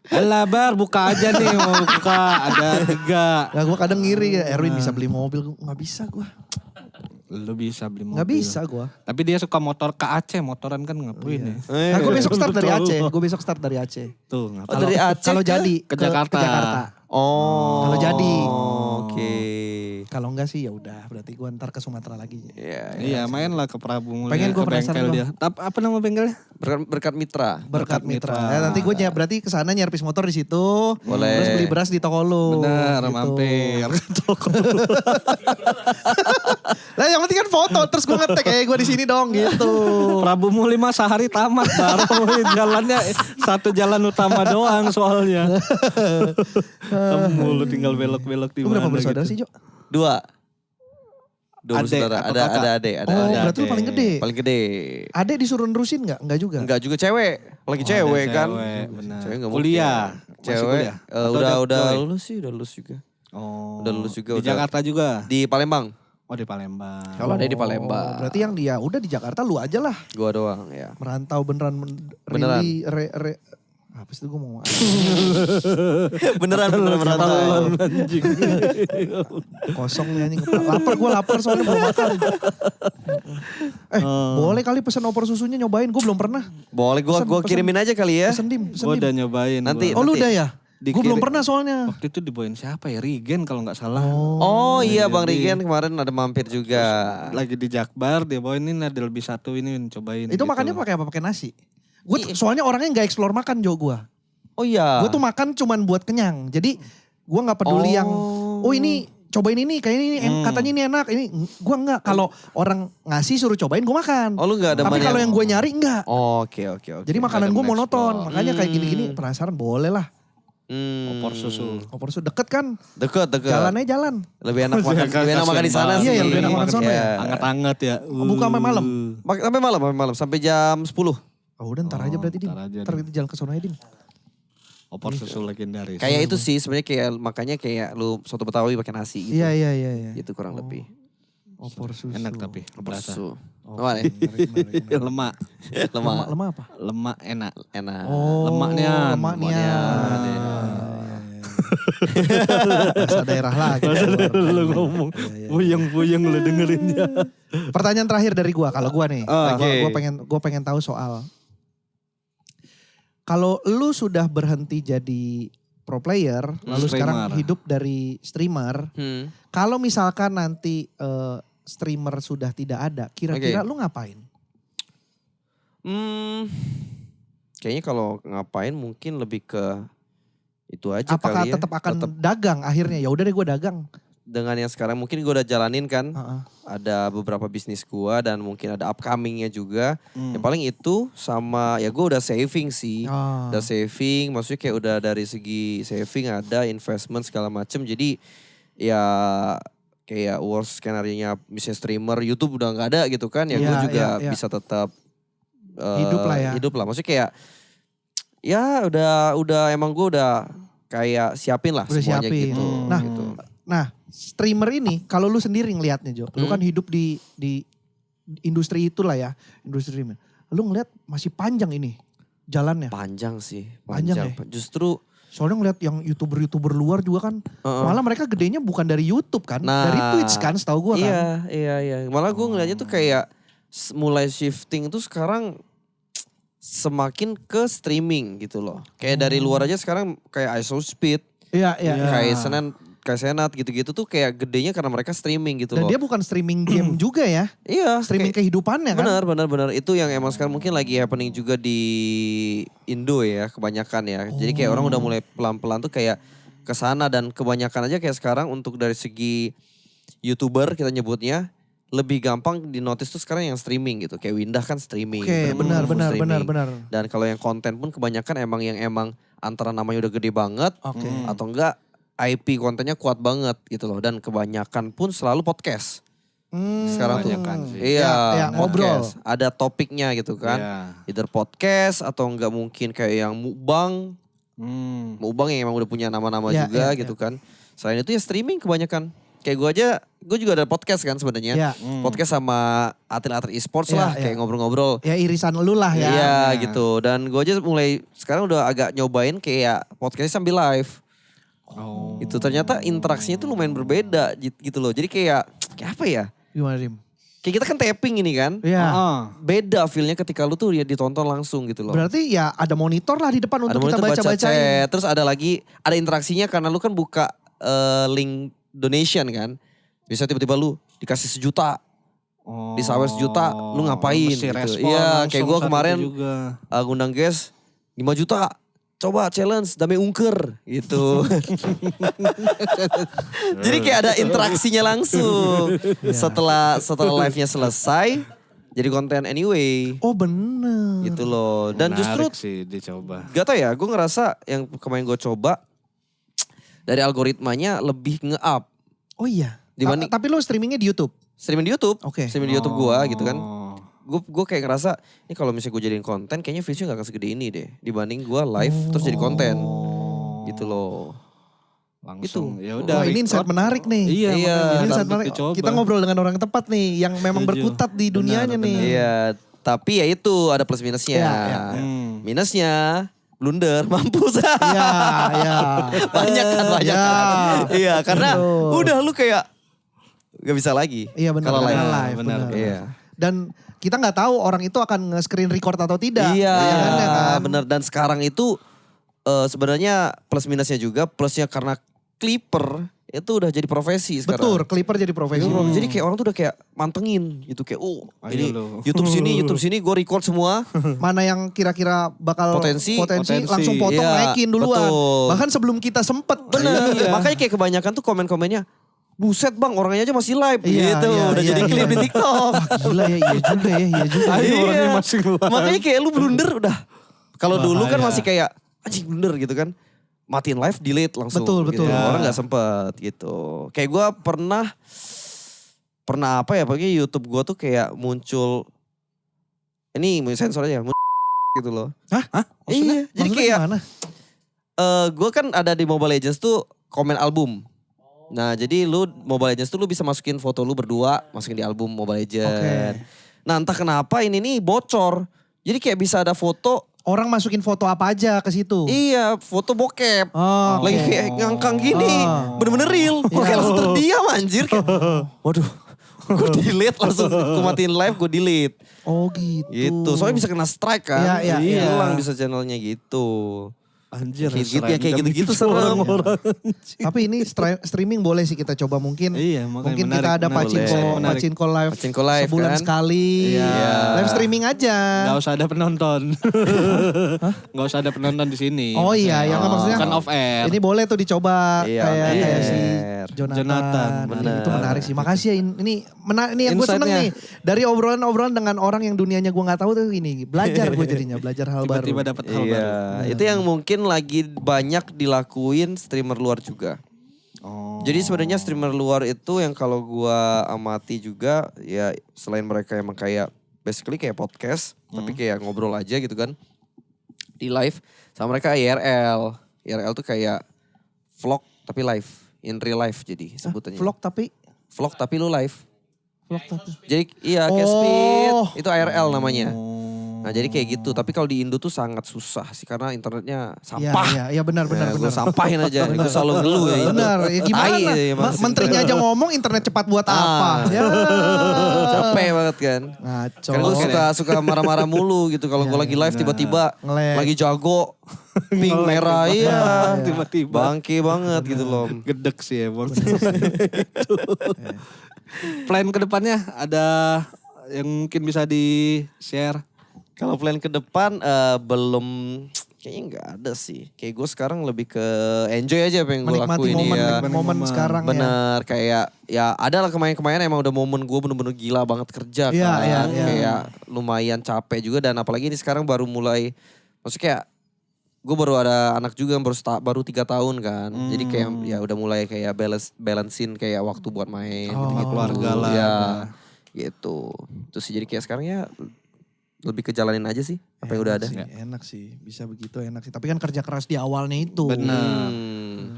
Speaker 1: Alah Bar, buka aja nih, mau buka. Ada 3.
Speaker 2: Nah, gue kadang ngiri ya, Erwin bisa beli mobil. Gak bisa gue.
Speaker 1: Lu bisa beli mobil.
Speaker 2: Gak bisa gue.
Speaker 1: Tapi dia suka motor ke Aceh, motoran kan ngapain ya?
Speaker 2: Nah, gue besok start dari
Speaker 1: Betul.
Speaker 2: Aceh. Gue besok start dari Aceh.
Speaker 1: Tuh,
Speaker 3: Oh,
Speaker 1: ngapain?
Speaker 3: dari Aceh
Speaker 2: Kalau
Speaker 3: ke-
Speaker 2: jadi
Speaker 1: ke Jakarta.
Speaker 2: Ke Jakarta.
Speaker 3: Oh.
Speaker 2: Kalau jadi.
Speaker 3: Oke.
Speaker 2: Kalau enggak sih ya udah, berarti gue ntar ke Sumatera lagi.
Speaker 3: Iya.
Speaker 1: Iya, main lah ke Prabu Mulia.
Speaker 2: Pengen gua
Speaker 1: ke
Speaker 2: penasaran
Speaker 1: bengkel
Speaker 2: gua.
Speaker 1: dia. Apa nama bengkelnya?
Speaker 3: Berkat mitra.
Speaker 2: Berkat Mitra.
Speaker 1: Mitra.
Speaker 2: Ya, nanti gue berarti kesana nyerpis motor di situ.
Speaker 3: Boleh.
Speaker 2: Terus beli beras di toko lu.
Speaker 1: Benar,
Speaker 2: Gitu.
Speaker 1: mampir ke toko.
Speaker 2: Lah yang penting kan foto, terus gue ngetek kayak gue di sini dong gitu.
Speaker 1: Prabu Muli mah sehari tamat baru jalannya satu jalan utama doang soalnya. Kamu lu tinggal belok-belok di
Speaker 2: Lu
Speaker 1: mana
Speaker 2: berapa bersaudara
Speaker 1: gitu.
Speaker 2: sih Jo?
Speaker 3: 2. Dua
Speaker 1: Adek
Speaker 3: bersaudara.
Speaker 1: atau
Speaker 3: Ada
Speaker 1: kakak?
Speaker 3: adek. Ada
Speaker 2: Oh,
Speaker 3: adek.
Speaker 2: berarti lu paling gede.
Speaker 3: Paling gede.
Speaker 2: Adek disuruh nerusin gak? Enggak juga.
Speaker 3: Enggak juga cewek. Lagi
Speaker 1: Oh,
Speaker 3: cewek
Speaker 1: ada
Speaker 3: kan.
Speaker 1: cewek, benar.
Speaker 3: Cewek enggak
Speaker 1: Kuliah. Masih
Speaker 3: Cewek
Speaker 1: kuliah? Atau
Speaker 3: udah
Speaker 1: doi?
Speaker 3: lulus sih, udah lulus juga.
Speaker 1: Oh.
Speaker 3: Udah lulus juga,
Speaker 1: Di
Speaker 3: udah.
Speaker 1: Jakarta juga.
Speaker 3: Di Palembang.
Speaker 1: Oh, di Palembang.
Speaker 3: Kalau ada di Palembang.
Speaker 2: Berarti yang dia udah di Jakarta lu aja lah.
Speaker 3: Gua doang ya.
Speaker 2: Merantau beneran.
Speaker 3: Beneran.
Speaker 2: Apa sih itu gue mau
Speaker 3: beneran merantau.
Speaker 2: kosong nih anjing. Lapar gue lapar soalnya belum makan. Boleh kali pesen opor susunya nyobain. Gue belum pernah.
Speaker 3: Boleh gua
Speaker 2: Pesen.
Speaker 3: kirimin aja kali ya.
Speaker 2: Pesen dim.
Speaker 1: Gue udah nyobain.
Speaker 3: Nanti-
Speaker 1: gua.
Speaker 2: Oh lu udah ya? Gue
Speaker 1: Dikirim.
Speaker 2: belum pernah soalnya.
Speaker 1: Waktu itu dibawain siapa ya? Rigen kalau nggak salah.
Speaker 3: Oh iya Bang Rigen kemarin ada mampir juga.
Speaker 1: Lagi di Jakbar dia bawain ini ada lebih satu ini cobain.
Speaker 2: Itu
Speaker 1: gitu.
Speaker 2: makannya pakai apa? Pakai nasi? Gue soalnya orangnya nggak explore makan Jo gue.
Speaker 3: Oh iya.
Speaker 2: Gue tuh makan cuman buat kenyang. Jadi gue nggak peduli yang ini cobain ini kayak ini katanya ini enak. Ini gue nggak. Kalau orang ngasih suruh cobain gue makan.
Speaker 3: Oh lu gak ada
Speaker 2: Tapi kalau yang gue nyari enggak.
Speaker 3: Oh, oke.
Speaker 2: Jadi makanan gue monoton. Makanya kayak gini-gini penasaran boleh lah.
Speaker 1: Opor susu.
Speaker 2: Opor susu deket kan.
Speaker 3: Deket.
Speaker 2: Jalannya jalan.
Speaker 3: Lebih enak makan di sana
Speaker 2: Iya,
Speaker 3: sih.
Speaker 2: yang lebih enak makan sana ya.
Speaker 1: Hangat-hangat ya.
Speaker 2: Buka sampai malam.
Speaker 3: Sampai malam sampai jam 10.
Speaker 2: Oh udah ntar aja berarti Dim.
Speaker 1: ntar aja,
Speaker 2: Ntar kita jalan ke sana aja Dim.
Speaker 1: Opor susu legendaris.
Speaker 3: Kayak itu sih sebenarnya kayak makanya kayak lu soto Betawi pakai nasi gitu.
Speaker 2: Iya.
Speaker 3: Gitu kurang lebih.
Speaker 2: Opor susu.
Speaker 1: Enak tapi.
Speaker 3: Opor
Speaker 1: berasa.
Speaker 3: susu.
Speaker 2: Oh,
Speaker 3: Lemak nih.
Speaker 2: menarik.
Speaker 1: Lemak.
Speaker 3: Lemak.
Speaker 2: Lemak apa?
Speaker 1: Lemak enak.
Speaker 3: Enak.
Speaker 2: Oh,
Speaker 1: Lemaknya.
Speaker 2: lemaknya.
Speaker 3: Lemaknya.
Speaker 2: Bahasa daerah lagi.
Speaker 1: Lu ngomong. Puyeng-puyeng lu dengerinnya.
Speaker 2: Pertanyaan terakhir dari gua, kalau gua nih.
Speaker 3: Oke.
Speaker 2: Gua pengen tahu soal kalau lu sudah berhenti jadi pro player, lalu sekarang
Speaker 1: Streamer.
Speaker 2: hidup dari streamer, kalau misalkan nanti streamer sudah tidak ada, kira-kira lu ngapain?
Speaker 3: Kayaknya kalau ngapain mungkin lebih ke itu aja
Speaker 2: Apakah
Speaker 3: kali ya.
Speaker 2: tetap akan dagang akhirnya? Ya udah deh gue dagang.
Speaker 3: Dengan yang sekarang mungkin gue udah jalanin kan.
Speaker 2: Heeh.
Speaker 3: Ada beberapa bisnis gue dan mungkin ada upcomingnya juga. Yang paling itu sama ya gue udah saving sih.
Speaker 2: Ah.
Speaker 3: Udah saving maksudnya kayak udah dari segi saving ada investment segala macem. Jadi ya kayak worst skenario-nya misalnya streamer YouTube udah gak ada gitu kan. Ya gue
Speaker 2: Iya,
Speaker 3: juga
Speaker 2: iya.
Speaker 3: bisa tetap
Speaker 2: Hidup lah ya.
Speaker 3: Hidup lah maksudnya kayak ya udah emang gue udah kayak siapin lah
Speaker 2: Udah
Speaker 3: semuanya
Speaker 2: siapin.
Speaker 3: gitu.
Speaker 2: Nah,
Speaker 3: gitu.
Speaker 2: Nah, streamer ini kalau lu sendiri ngelihatnya Jo, lu kan hidup di industri itulah ya, industri streamer. Lu ngelihat masih panjang ini jalannya.
Speaker 3: Panjang sih,
Speaker 2: Panjang
Speaker 3: panjang. Justru
Speaker 2: Soalnya ngeliat yang YouTuber luar juga kan, malah mereka gedenya bukan dari YouTube kan,
Speaker 3: Nah,
Speaker 2: dari Twitch kan, setahu gua kan.
Speaker 3: Iya. Malah gue ngeliatnya tuh kayak mulai shifting tuh sekarang semakin ke streaming gitu loh. Kayak dari luar aja sekarang kayak ISO Speed,
Speaker 2: Iya.
Speaker 3: kayak Senat gitu-gitu tuh kayak gedenya karena mereka streaming gitu
Speaker 2: Dan
Speaker 3: loh.
Speaker 2: dia bukan streaming game juga ya,
Speaker 3: Iya.
Speaker 2: streaming kehidupannya kan.
Speaker 3: Benar. Itu yang emang sekarang mungkin lagi happening juga di Indo ya kebanyakan ya. Jadi kayak orang udah mulai pelan-pelan tuh kayak kesana dan kebanyakan aja kayak sekarang untuk dari segi YouTuber kita nyebutnya lebih gampang di notice tuh sekarang yang streaming gitu. Kayak Windah kan streaming.
Speaker 2: Oke,
Speaker 3: bener-bener full streaming.
Speaker 2: benar.
Speaker 3: Dan kalau yang konten pun kebanyakan emang yang emang antara namanya udah gede banget
Speaker 2: Oke.
Speaker 3: atau enggak IP kontennya kuat banget gitu loh. Dan kebanyakan pun selalu podcast. Sekarang tuh
Speaker 1: Kebanyakan sih.
Speaker 3: Iya,
Speaker 2: Ya, ngobrol.
Speaker 3: podcast. Ada topiknya gitu kan.
Speaker 1: Iya.
Speaker 3: Either podcast atau enggak mungkin kayak yang mukbang. Mukbang yang emang udah punya nama-nama
Speaker 2: Ya,
Speaker 3: juga
Speaker 2: ya,
Speaker 3: gitu kan. Selain itu ya streaming kebanyakan. Kayak gue juga ada podcast kan sebenarnya.
Speaker 2: Ya.
Speaker 3: Podcast sama atlet-atlet e-sports
Speaker 2: Ya,
Speaker 3: lah,
Speaker 2: ya.
Speaker 3: kayak ngobrol-ngobrol.
Speaker 2: Ya irisan lu lah ya.
Speaker 3: Iya gitu. Dan gue aja mulai sekarang udah agak nyobain kayak podcastnya sambil live. Itu ternyata interaksinya tuh lumayan berbeda gitu loh. Jadi kayak apa ya?
Speaker 2: Gimana Dim?
Speaker 3: Kayak kita kan tapping ini kan.
Speaker 2: Iya.
Speaker 3: Beda feelnya ketika lu tuh ya ditonton langsung gitu loh.
Speaker 2: Berarti ya ada monitor lah di depan
Speaker 3: Ada
Speaker 2: untuk kita
Speaker 3: monitor baca
Speaker 2: baca-bacain.
Speaker 3: chat, terus ada interaksinya karena lu kan buka link donation kan. Bisa tiba-tiba lu dikasih 1 juta, disawer 1 juta, lu ngapain
Speaker 1: Mesti
Speaker 3: gitu.
Speaker 1: respon
Speaker 3: Iya, kayak
Speaker 1: langsung
Speaker 3: gue
Speaker 1: saat
Speaker 3: kemarin
Speaker 1: itu juga.
Speaker 3: ngundang guys 5 juta. Coba challenge Dame Ungker gitu. Jadi kayak ada interaksinya langsung. Setelah live-nya selesai jadi konten anyway.
Speaker 2: Oh bener.
Speaker 3: Gitu loh. Dan
Speaker 1: Menarik
Speaker 3: justru
Speaker 1: sih dicoba.
Speaker 3: gak tau ya, gue ngerasa yang kemarin gue coba dari algoritmanya lebih nge-up
Speaker 2: Oh iya.
Speaker 3: Dibanding-
Speaker 2: Tapi lu streamingnya di YouTube?
Speaker 3: streaming di YouTube.
Speaker 2: Oke.
Speaker 3: Streaming di YouTube gue gitu kan.
Speaker 1: Oh.
Speaker 3: Gue kayak ngerasa ini kalau misalnya gue jadiin konten kayaknya views-nya gak akan segede ini deh. Dibanding gue live terus jadi konten. Gitu loh.
Speaker 1: Langsung ya
Speaker 2: Wah
Speaker 1: udah.
Speaker 2: ini insight menarik nih.
Speaker 1: Iya,
Speaker 3: Iya.
Speaker 1: makanya
Speaker 2: Ini insight
Speaker 1: patut
Speaker 2: menarik.
Speaker 1: dicoba.
Speaker 2: Kita ngobrol dengan orang yang tepat nih. Yang memang
Speaker 1: Setuju.
Speaker 2: berkutat di dunianya nih.
Speaker 3: Iya, tapi ya itu ada plus minusnya.
Speaker 2: Iya, iya.
Speaker 3: Minusnya blunder, mampus.
Speaker 2: Iya.
Speaker 3: banyak kan. Iya, karena
Speaker 2: Betul.
Speaker 3: udah lu kayak gak bisa lagi.
Speaker 2: Iya benar.
Speaker 3: Kalau live.
Speaker 2: live.
Speaker 1: Benar.
Speaker 2: benar.
Speaker 3: Iya.
Speaker 2: Dan kita nggak tahu orang itu akan nge-screen record atau tidak.
Speaker 3: Iya,
Speaker 2: kan, ya kan?
Speaker 3: bener. Dan sekarang itu sebenarnya plus minusnya juga. Plusnya karena Clipper itu udah jadi profesi sekarang.
Speaker 2: Betul, Clipper jadi profesi.
Speaker 3: Jadi kayak orang tuh udah kayak mantengin gitu. Kayak
Speaker 1: Ayo
Speaker 3: ini
Speaker 1: lu.
Speaker 3: YouTube sini gue record semua.
Speaker 2: Mana yang kira-kira bakal
Speaker 3: Potensi.
Speaker 2: langsung potong
Speaker 3: Iya,
Speaker 2: naikin duluan.
Speaker 3: betul.
Speaker 2: Bahkan sebelum kita sempet.
Speaker 3: Bener,
Speaker 1: Iya.
Speaker 3: makanya kayak kebanyakan tuh komen-komennya. Buset bang, orangnya aja masih live
Speaker 2: Iya,
Speaker 3: gitu.
Speaker 2: iya,
Speaker 3: Udah
Speaker 2: iya,
Speaker 3: jadi
Speaker 2: iya.
Speaker 3: klip di TikTok.
Speaker 2: Gila ya, iya juga ya, iya juga.
Speaker 1: Ayo,
Speaker 3: Iya.
Speaker 1: orangnya masih live.
Speaker 3: Makanya kayak lu blunder udah. Kalau dulu kan
Speaker 1: Bahaya.
Speaker 3: masih kayak anjing blunder gitu kan. Matiin live, delete langsung.
Speaker 2: Betul,
Speaker 3: gitu.
Speaker 2: betul.
Speaker 3: Orang gak sempet gitu. Kayak gue pernah apa ya, pokoknya YouTube gue tuh kayak muncul. Ini sensor aja, gitu loh.
Speaker 2: Hah?
Speaker 3: Iya, jadi
Speaker 2: Maksudnya
Speaker 3: kayak
Speaker 2: gimana?
Speaker 3: gue kan ada di Mobile Legends tuh komen album. Nah jadi lu Mobile Legends tuh lu bisa masukin foto lu berdua, masukin di album Mobile Legends. Nah entah kenapa ini nih bocor. Jadi kayak bisa ada foto.
Speaker 2: Orang masukin foto apa aja ke situ.
Speaker 3: Iya foto bokep.
Speaker 2: Oh,
Speaker 3: Lagi
Speaker 2: oke.
Speaker 3: kayak ngangkang gini. Bener-bener real. Gue kayak langsung terdiam anjir. Kayak, waduh. Gue delete langsung. Gue matiin live gue delete.
Speaker 2: Oh gitu.
Speaker 3: Gitu. Soalnya bisa kena strike kan.
Speaker 2: Iya.
Speaker 3: Hilang bisa channelnya gitu.
Speaker 1: Anjir.
Speaker 3: Kayak gitu serem.
Speaker 2: Tapi ini streaming boleh sih kita coba mungkin.
Speaker 1: Iya, makanya
Speaker 2: Mungkin
Speaker 1: menarik,
Speaker 2: kita ada
Speaker 1: menarik.
Speaker 2: Pacinko
Speaker 1: Boleh.
Speaker 2: Pacinko live,
Speaker 3: Live
Speaker 2: sebulan
Speaker 3: kan?
Speaker 2: sekali.
Speaker 1: Iya.
Speaker 2: Live streaming aja.
Speaker 1: Gak usah ada penonton. Gak usah ada penonton di sini.
Speaker 2: Oh iya, yang maksudnya
Speaker 1: Kan off air.
Speaker 2: ini boleh tuh dicoba
Speaker 3: Iya,
Speaker 2: kayak
Speaker 3: on
Speaker 2: kayak
Speaker 3: air.
Speaker 2: si Jonathan.
Speaker 1: Jonathan,
Speaker 3: bener.
Speaker 2: Itu menarik sih. Makasih ya ini yang gue seneng
Speaker 1: Insight-nya.
Speaker 2: nih. Dari obrolan-obrolan dengan orang yang dunianya gue nggak tahu tuh ini. Belajar gue jadinya, belajar hal baru.
Speaker 1: Tiba-tiba dapat hal baru.
Speaker 3: Iya, itu yang mungkin lagi banyak dilakuin streamer luar juga.
Speaker 1: Oh.
Speaker 3: Jadi sebenarnya streamer luar itu yang kalau gua amati juga ya selain mereka emang kayak basically kayak podcast, tapi kayak ngobrol aja gitu kan. Di live sama mereka IRL. IRL tuh kayak vlog tapi live, in real life jadi sebutannya.
Speaker 2: Vlog tapi
Speaker 3: Lu live.
Speaker 2: vlog tapi.
Speaker 3: Jadi iya kayak
Speaker 2: Oh.
Speaker 3: speed, itu IRL namanya. Nah jadi kayak gitu, tapi kalau di Indo tuh sangat susah sih karena internetnya sampah.
Speaker 2: Iya benar.
Speaker 3: Gue sampahin aja, gue selalu ngeluh ya.
Speaker 2: Benar, ya gimana?
Speaker 3: Tai, ya, emang.
Speaker 2: Menterinya aja ngomong internet cepat buat apa? Ya.
Speaker 3: Capek banget kan.
Speaker 2: Ngaco.
Speaker 3: Karena gue suka marah-marah mulu gitu. Kalau gue lagi live tiba-tiba
Speaker 2: Nge-lag.
Speaker 3: lagi jago, pink merah iya.
Speaker 1: Tiba-tiba.
Speaker 3: Bangke banget gitu loh.
Speaker 1: Gedek sih emang. Itu. Plan kedepannya ada yang mungkin bisa di-share?
Speaker 3: Kalau plan ke depan belum, kayaknya nggak ada sih. Kayak gue sekarang lebih ke enjoy aja apa yang gue
Speaker 2: Menikmati
Speaker 3: lakuin
Speaker 2: momen,
Speaker 3: ya.
Speaker 2: momen sekarang ya.
Speaker 3: Bener, kayak ya ada lah kemarin emang udah momen gue bener-bener gila banget kerja
Speaker 2: Iya,
Speaker 3: kan.
Speaker 2: iya.
Speaker 3: Kayak lumayan capek juga dan apalagi ini sekarang baru mulai, maksudnya kayak gue baru ada anak juga yang baru 3 tahun kan. Jadi kayak ya udah mulai kayak balancein kayak waktu buat main gitu-gitu.
Speaker 1: keluarga lah.
Speaker 3: Ya, gitu. Terus jadi kayak sekarang ya lebih kejalanin aja sih apa yang udah ada.
Speaker 2: Enak sih, bisa begitu enak sih. Tapi kan kerja keras di awalnya itu.
Speaker 1: Benar.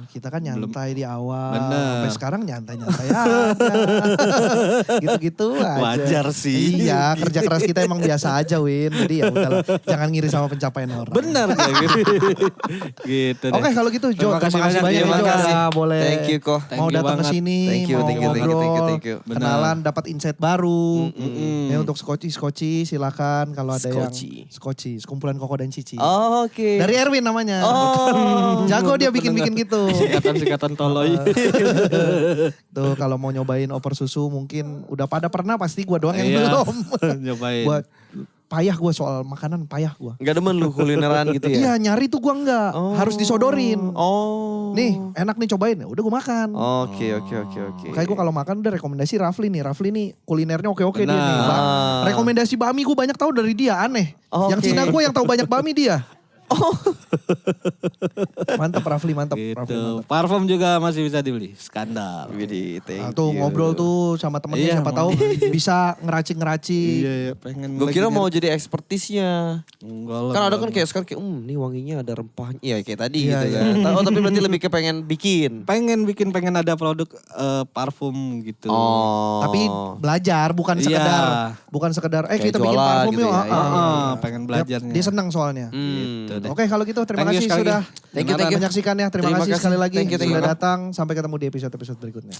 Speaker 2: Kita kan nyantai di awal.
Speaker 1: Bener.
Speaker 2: Sampai sekarang nyantai-nyantai aja. Gitu-gitu aja.
Speaker 1: Wajar sih.
Speaker 2: Iya, kerja keras kita emang biasa aja Win. Jadi ya udahlah, jangan ngiri sama pencapaian orang.
Speaker 1: Benar kayak gitu. Gitu deh.
Speaker 2: Oke kalau gitu Jo,
Speaker 1: Terima kasih banyak,
Speaker 2: banyak
Speaker 3: terima
Speaker 2: Jo
Speaker 3: kasih.
Speaker 2: udah boleh
Speaker 3: Thank you, Ko.
Speaker 1: Thank
Speaker 2: mau
Speaker 1: you
Speaker 2: datang ke
Speaker 1: banget.
Speaker 2: sini,
Speaker 3: Thank you,
Speaker 2: mau
Speaker 3: thank you, thank you,
Speaker 2: ngobrol,
Speaker 3: thank you.
Speaker 1: Benar.
Speaker 2: kenalan, dapat insight baru.
Speaker 1: Mm-mm.
Speaker 2: Ya untuk skoci silakan kalau ada
Speaker 3: Skoci.
Speaker 2: yang skoci, sekumpulan Koko dan Cici.
Speaker 3: Oh, oke.
Speaker 2: Dari Erwin namanya.
Speaker 3: Oh.
Speaker 2: Jago dia bikin-bikin gitu.
Speaker 1: Singkatan toloy.
Speaker 2: Tuh kalau mau nyobain opor susu mungkin udah pada pernah pasti gua doang yang
Speaker 1: Iya.
Speaker 2: belum.
Speaker 1: Nyobain.
Speaker 2: Gua payah gua soal makanan payah gua.
Speaker 3: Enggak demen lu kulineran gitu ya?
Speaker 2: Iya nyari tuh gua enggak, harus disodorin.
Speaker 3: Oh.
Speaker 2: Nih enak nih cobain, udah gua makan.
Speaker 3: Oke.
Speaker 2: Kayak gue kalau makan udah rekomendasi Rafli nih. Rafli nih kulinernya oke-oke dia nih.
Speaker 1: Benar.
Speaker 2: Rekomendasi bakmi gue banyak tahu dari dia, aneh.
Speaker 3: Oke.
Speaker 2: Yang Cina gue yang tahu banyak bakmi dia. Mantap Rafli, mantap.
Speaker 1: Gitu.
Speaker 2: Rafli, mantap.
Speaker 1: Parfum juga masih bisa dibeli. Skandal.
Speaker 3: Widih,
Speaker 2: Nah,
Speaker 3: thank
Speaker 2: tuh
Speaker 3: you.
Speaker 2: ngobrol tuh sama temennya
Speaker 1: Iya,
Speaker 2: siapa
Speaker 1: mau
Speaker 2: tahu bisa ngeracik-ngeracik.
Speaker 1: Iya, pengen
Speaker 3: Gue
Speaker 1: lagi
Speaker 3: kira mau
Speaker 1: nyari-
Speaker 3: jadi ekspertisnya.
Speaker 1: Enggak lah.
Speaker 3: Kan ada
Speaker 1: enggak
Speaker 3: kan
Speaker 1: lah.
Speaker 3: kayak sekarang kayak, nih wanginya ada rempahnya. Iya kayak tadi
Speaker 2: Iya,
Speaker 3: gitu
Speaker 2: iya.
Speaker 3: kan. Oh tapi berarti lebih ke pengen bikin.
Speaker 1: pengen ada produk parfum gitu.
Speaker 3: Oh.
Speaker 2: Tapi belajar bukan
Speaker 1: Iya.
Speaker 2: sekedar
Speaker 3: Kayak
Speaker 2: kita bikin
Speaker 3: jualan
Speaker 2: parfum
Speaker 3: gitu
Speaker 2: yuk.
Speaker 3: ya.
Speaker 2: ah,
Speaker 3: Iya,
Speaker 2: ah.
Speaker 1: Heeh, pengen belajarnya.
Speaker 2: Dia senang soalnya.
Speaker 1: Gitu deh.
Speaker 2: Oke kalau gitu terima
Speaker 1: Thank you
Speaker 2: kasih
Speaker 1: sekali
Speaker 2: sudah
Speaker 1: lagi.
Speaker 3: Thank you, thank you.
Speaker 2: menyaksikan ya. Terima
Speaker 3: Terima
Speaker 2: kasih
Speaker 3: kasih.
Speaker 2: sekali lagi
Speaker 3: Thank you, thank you.
Speaker 2: sudah datang. Sampai ketemu di episode-episode berikutnya.